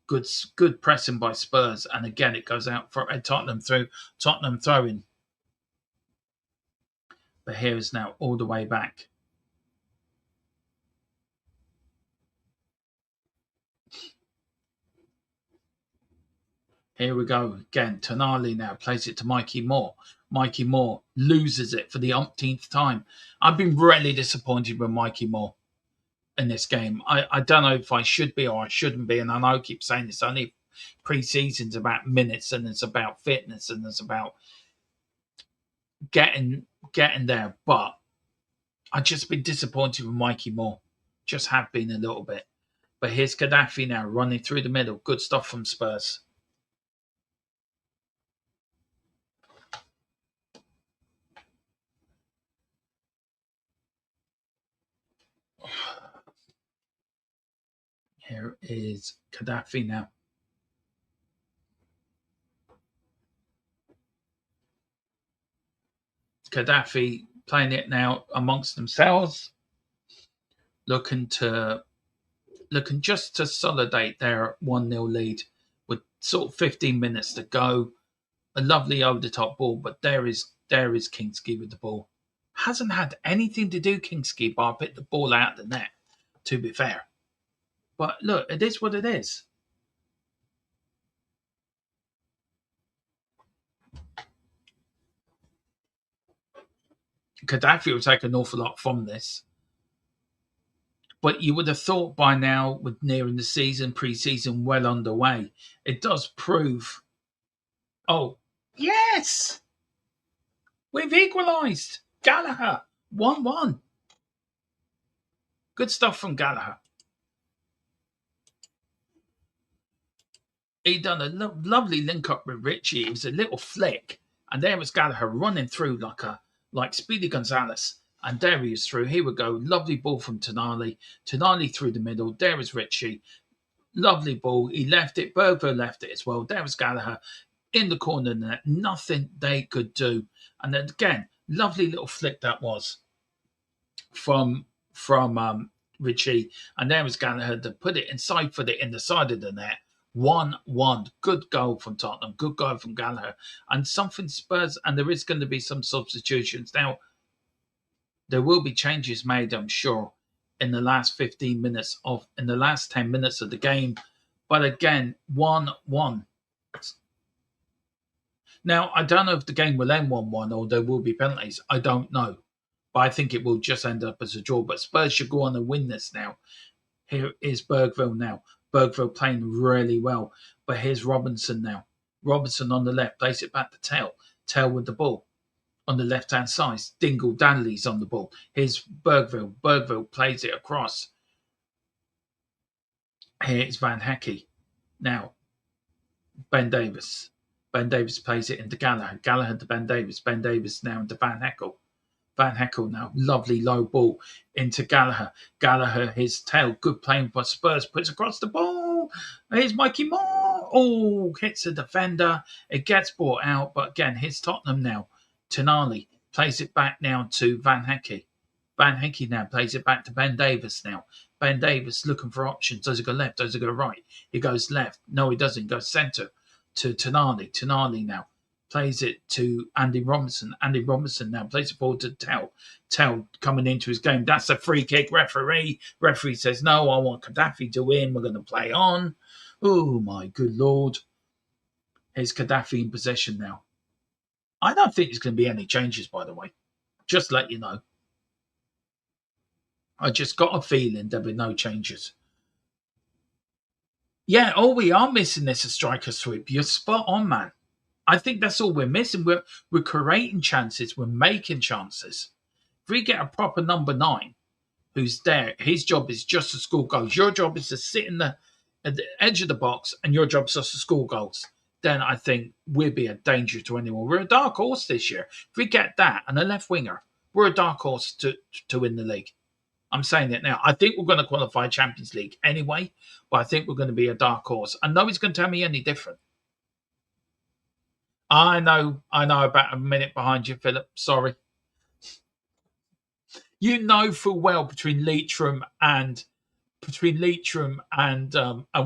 Good pressing by Spurs. And again, it goes out for Tottenham throwing. But here is now all the way back. Here we go again. Tonali now plays it to Mikey Moore. Mikey Moore loses it for the umpteenth time. I've been really disappointed with Mikey Moore in this game. I don't know if I should be or I shouldn't be. And I know I keep saying this, only pre-season's about minutes and it's about fitness and it's about getting there. But I've just been disappointed with Mikey Moore. Just have been a little bit. But here's Getafe now running through the middle. Good stuff from Spurs. Here is Getafe now. Getafe playing it now amongst themselves, looking just to solidate their 1-0 lead with sort of 15 minutes to go. A lovely over-the-top ball, but there is Kingsley with the ball. Hasn't had anything to do, Kingsley, bar put the ball out of the net, to be fair. But look, it is what it is. Getafe will take an awful lot from this. But you would have thought by now, with nearing the season, pre-season well underway, it does prove. Oh, yes! We've equalised. Gallagher, 1-1. Good stuff from Gallagher. He done a lovely link up with Richie. It was a little flick, and there was Gallagher running through like Speedy Gonzalez. And there he is through. Here we go. Lovely ball from Tonali. Tonali through the middle. There was Richie. Lovely ball. He left it. Bergville left it as well. There was Gallagher in the corner of the net. Nothing they could do. And then again, lovely little flick that was from Richie. And there was Gallagher to put it inside, put it in the side of the net. 1-1. Good goal from Tottenham. Good goal from Gallagher. And something Spurs, and there is going to be some substitutions. Now, there will be changes made, I'm sure, in the last 10 minutes of the game. But again, 1-1. Now, I don't know if the game will end 1-1 or there will be penalties. I don't know. But I think it will just end up as a draw. But Spurs should go on and win this now. Here is Bergville now. Bergville playing really well. But here's Robinson now. Robinson on the left. Plays it back to Tell. Tell with the ball. On the left-hand side. Dingle Danley's on the ball. Here's Bergville. Bergville plays it across. Here's Van Hecke. Now, Ben Davis. Ben Davis plays it into Gallagher. Gallagher to Ben Davis. Ben Davis now into Van Hecke. Van Hecke now, lovely low ball into Gallagher. Gallagher, his tail, good playing by Spurs, puts across the ball. Here's Mikey Moore. Oh, hits a defender. It gets brought out, but again, here's Tottenham now. Tonali plays it back now to Van Hecke. Van Hecke now plays it back to Ben Davis now. Ben Davis looking for options. Does it go left? Does it go right? He goes left. No, he doesn't. He goes centre to Tonali. Tonali now plays it to Andy Robinson. Andy Robinson now plays it forward to Tell. Tell coming into his game. That's a free kick. Referee says, no, I want Getafe to win. We're going to play on. Oh, my good Lord. Here's Getafe in possession now. I don't think there's going to be any changes, by the way. Just let you know. I just got a feeling there'll be no changes. Yeah, all we are missing is a striker sweep. You're spot on, man. I think that's all we're missing. We're creating chances. We're making chances. If we get a proper number 9 who's there, his job is just to score goals. Your job is to sit at the edge of the box, and your job is just to score goals. Then I think we'll be a danger to anyone. We're a dark horse this year. If we get that and a left winger, we're a dark horse to win the league. I'm saying it now. I think we're going to qualify Champions League anyway, but I think we're going to be a dark horse. And nobody's going to tell me any different. I know about a minute behind you, Philip. Sorry. You know full well between Leitrim and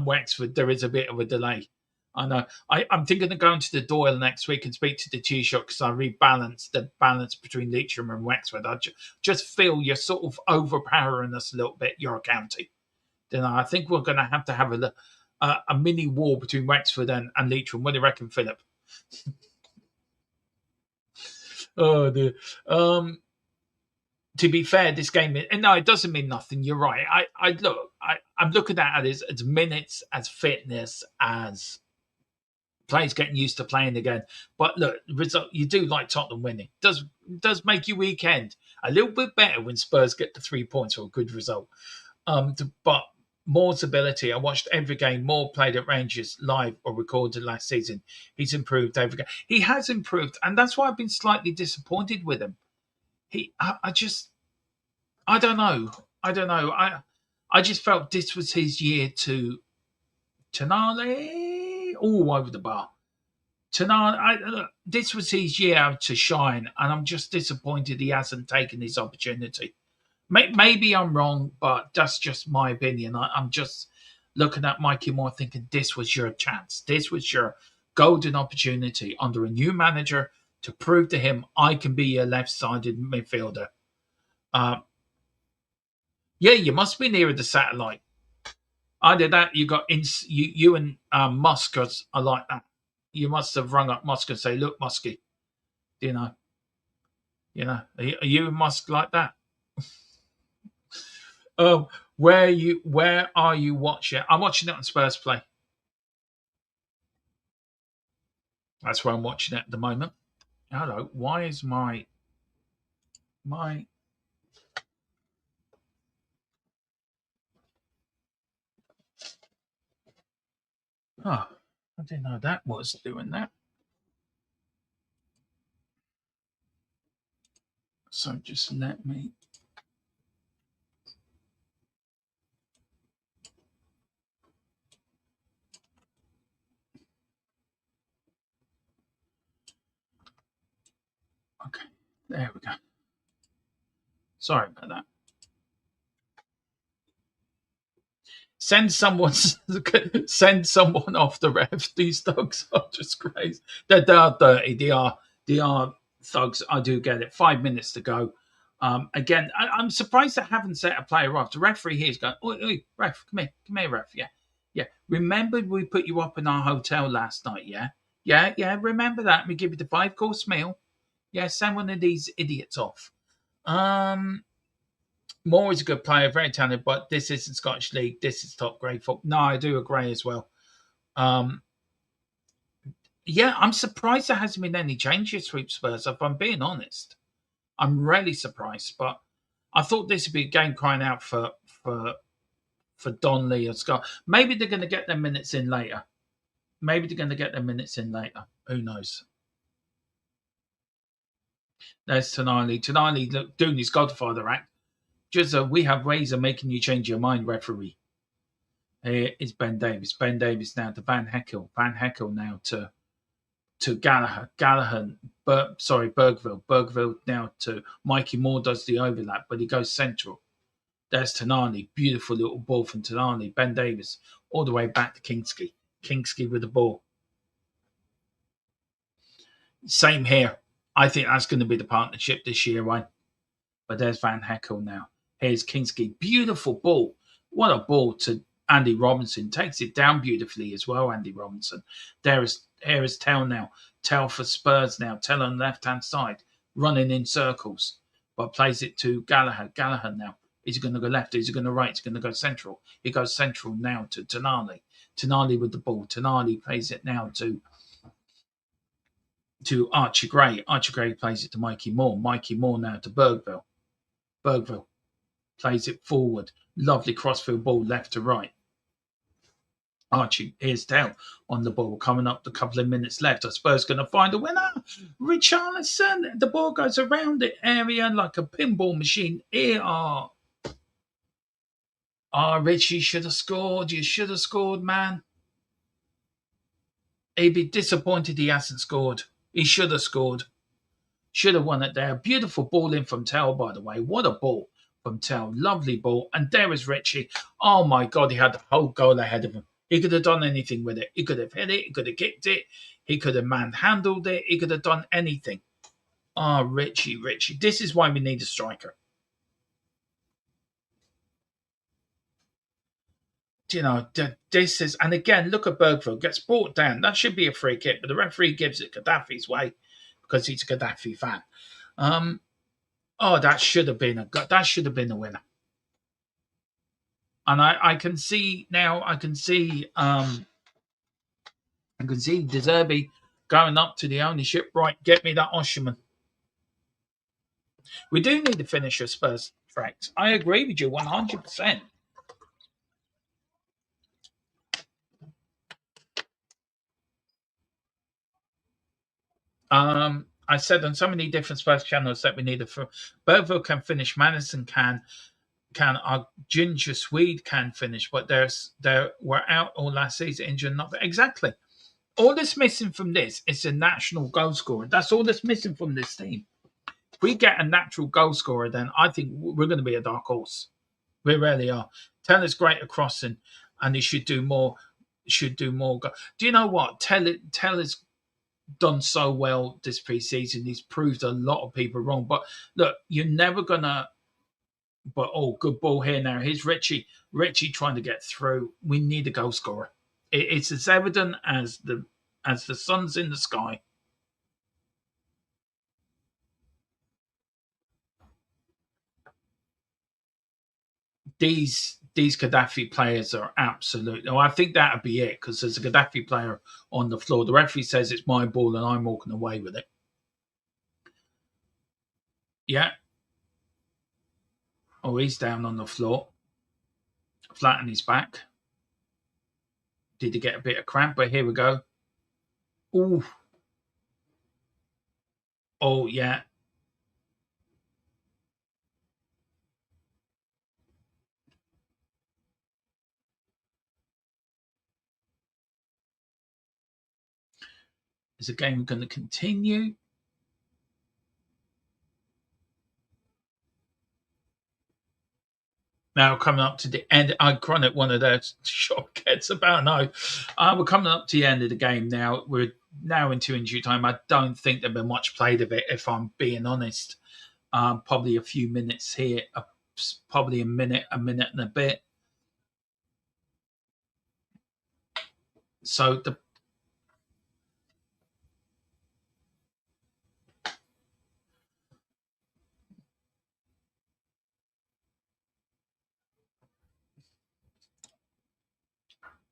Wexford, there is a bit of a delay. I know. I'm thinking of going to the Doyle next week and speak to the Taoiseach because I rebalance the balance between Leitrim and Wexford. I just feel you're sort of overpowering us a little bit, your county. Then I think we're going to have a mini war between Wexford and Leitrim. What do you reckon, Philip? Oh, dear. To be fair, this game, no, it doesn't mean nothing. You're right. I'm looking at it as minutes, as fitness, as players getting used to playing again. But look, result, you do like Tottenham winning. Does make your weekend a little bit better when Spurs get the 3 points or a good result. But Moore's ability, I watched every game Moore played at Rangers live or recorded last season. He's improved every game. He has improved, and that's why I've been slightly disappointed with him. I don't know. I just felt this was his year to Tonali all over the bar. Tonali, this was his year to shine, and I'm just disappointed he hasn't taken his opportunity. Maybe I'm wrong, but that's just my opinion. I'm just looking at Mikey Moore thinking this was your chance. This was your golden opportunity under a new manager to prove to him, I can be a left-sided midfielder. Yeah, you must be near the satellite. I did that. You got you and Musk are like that. You must have rung up Musk and say, "Look, Muskie, You know, are you and Musk like that? Oh, where are you watching? I'm watching it on Spurs Play. That's where I'm watching it at the moment. Hello, why is my oh, I didn't know that was doing that. So just let me. Okay, there we go. Sorry about that. Send someone off the ref. These thugs are just crazy. They are dirty. They are thugs. I do get it. 5 minutes to go. Again, I'm surprised they haven't set a player off. The referee here is going, oi, ref, come here, ref. Yeah. Remember we put you up in our hotel last night, yeah? Yeah. Remember that? We give you the 5-course meal. Yeah, send one of these idiots off. Moore is a good player, very talented, but this isn't Scottish League. This is top grade football. No, I do agree as well. Yeah, I'm surprised there hasn't been any changes for Spurs, if I'm being honest. I'm really surprised, but I thought this would be a game crying out for Donnelly or Scott. Maybe they're going to get their minutes in later. Who knows? There's Tonali. Tonali doing his Godfather act. Just we have ways of making you change your mind, referee. Here is Ben Davies. Ben Davies now to Van Heckel. Van Heckel now to Gallagher. Bergville. Bergville now to Mikey Moore does the overlap, but he goes central. There's Tonali. Beautiful little ball from Tonali. Ben Davies all the way back to Kingsley. Kingsley with the ball. Same here. I think that's going to be the partnership this year, right? But there's Van Heckel now. Here's Kingsley. Beautiful ball. What a ball to Andy Robinson. Takes it down beautifully as well, Andy Robinson. Here is Tell now. Tell for Spurs now. Tell on the left-hand side. Running in circles. But plays it to Gallagher. Gallagher now. Is he going to go left? Is he going to right? Is he going to go central? He goes central now to Tonali. Tonali with the ball. Tonali plays it now to Archie Gray. Archie Gray plays it to Mikey Moore. Mikey Moore now to Bergville. Bergville plays it forward. Lovely crossfield ball left to right. Archie, here's Dell on the ball. Coming up a couple of minutes left. Are Spurs going to find a winner? Richarlison. The ball goes around the area like a pinball machine. Here are. Richie should have scored. You should have scored, man. He'd be disappointed he hasn't scored. He should have scored. Should have won it there. Beautiful ball in from Tell, by the way. What a ball from Tell. Lovely ball. And there is Richie. Oh, my God. He had the whole goal ahead of him. He could have done anything with it. He could have hit it. He could have kicked it. He could have manhandled it. He could have done anything. Oh, Richie. This is why we need a striker. You know, this is... And again, look at Bergville. Gets brought down. That should be a free kick. But the referee gives it Gaddafi's way because he's a Gaddafi fan. That should have been the winner. And I can see now. I can see Zerbi going up to the ownership. Right, get me that Osherman. We do need to finish a Spurs tracks. I agree with you 100%. I said on so many different Spurs channels that we need a. Bergville can finish. Madison can. Our Ginger Swede can finish, but they were out all last season, injured. Not exactly. All that's missing from this is a national goal scorer. That's all that's missing from this team. If we get a natural goal scorer, then I think we're going to be a dark horse. We really are. Teller's great at crossing, and he should do more. Do you know what? Teller's done so well this preseason. He's proved a lot of people wrong. But look, you're never gonna. But good ball here now. Here's Richie. Richie trying to get through. We need a goal scorer. It's as evident as the sun's in the sky. these Getafe players are absolute. Oh, I think that would be it because there's a Getafe player on the floor. The referee says it's my ball and I'm walking away with it. Yeah. Oh, he's down on the floor, flat on his back. Did he get a bit of cramp? But here we go. Ooh. Oh, yeah. Is the game going to continue? Now coming up to the end, I chronic one of those short gets about no. We're coming up to the end of the game now. We're now into injury time. I don't think there'll be much played of it, if I'm being honest. Probably a few minutes here, probably a minute and a bit. So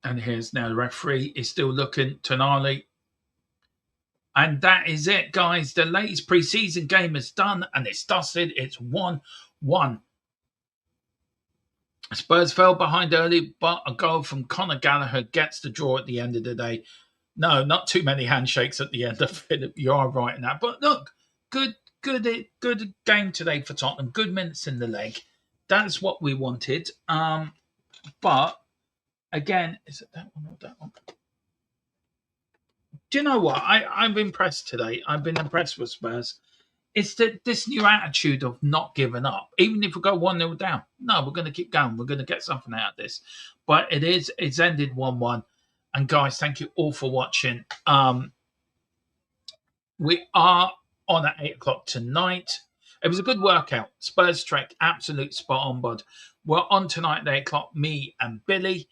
and here's now the referee is still looking, Tonali. And that is it, guys. The latest pre-season game is done and it's dusted. It's 1-1. Spurs fell behind early, but a goal from Conor Gallagher gets the draw at the end of the day. No, not too many handshakes at the end of it. You are right in that. But look, good game today for Tottenham. Good minutes in the leg. That's what we wanted. But again, is it that one or that one? Do you know what? I'm impressed today. I've been impressed with Spurs. It's this new attitude of not giving up. Even if we go 1-0 down, no, we're going to keep going. We're going to get something out of this. But it's ended 1-1. And guys, thank you all for watching. We are on at 8 o'clock tonight. It was a good workout. Spurs Trek, absolute spot on, bud. We're on tonight at 8 o'clock, me and Billy.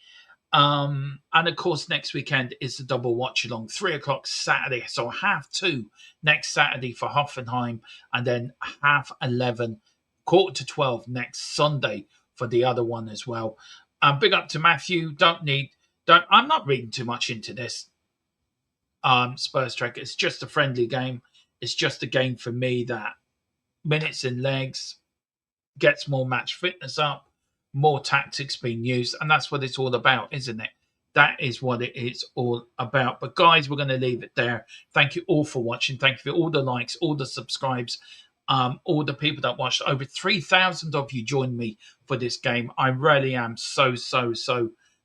And of course, next weekend is the double watch along, 3 o'clock Saturday. So 2:30 next Saturday for Hoffenheim, and then 11:30, 11:45 next Sunday for the other one as well. Big up to Matthew. I'm not reading too much into this. Spurs Trek. It's just a friendly game. It's just a game for me that minutes and legs gets more match fitness up, more tactics being used, and that's what it's all about, isn't it? That is what it is all about. But guys, we're going to leave it there. Thank you all for watching. Thank you for all the likes, all the subscribes, all the people that watched. Over 3,000 of you joined me for this game. I really am so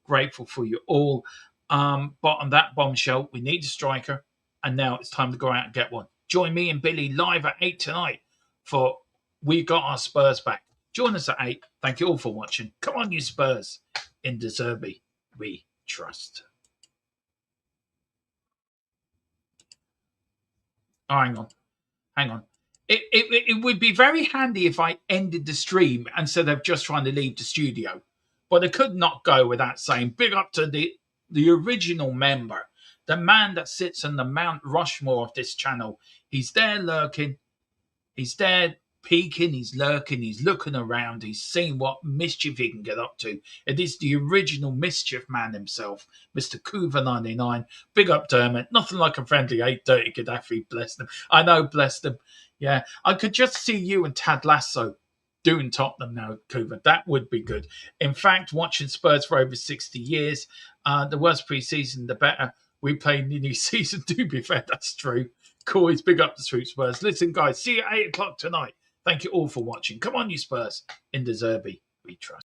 grateful for you all. But on that bombshell, we need a striker, and now it's time to go out and get one. Join me and Billy live at 8 tonight for We Got Our Spurs Back. Join us at 8. Thank you all for watching. Come on, you Spurs. In Zerbi, we trust. Oh, hang on. It would be very handy if I ended the stream instead of just trying to leave the studio. But I could not go without saying big up to the original member, the man that sits on the Mount Rushmore of this channel. He's there lurking. He's there peeking, he's lurking, he's looking around, he's seeing what mischief he can get up to. It is the original mischief man himself, Mr. Coover99. Big up to him. Nothing like a friendly 8:30 Getafe, bless him. I know, bless them. Yeah, I could just see you and Tad Lasso doing Tottenham now, Coover. That would be good. In fact, watching Spurs for over 60 years, the worse pre-season, the better. We play in the new season, to be fair, that's true. COYS, big up the Swoop Spurs. Listen, guys, see you at 8 o'clock tonight. Thank you all for watching. Come on, you Spurs. In Zerbi, we trust.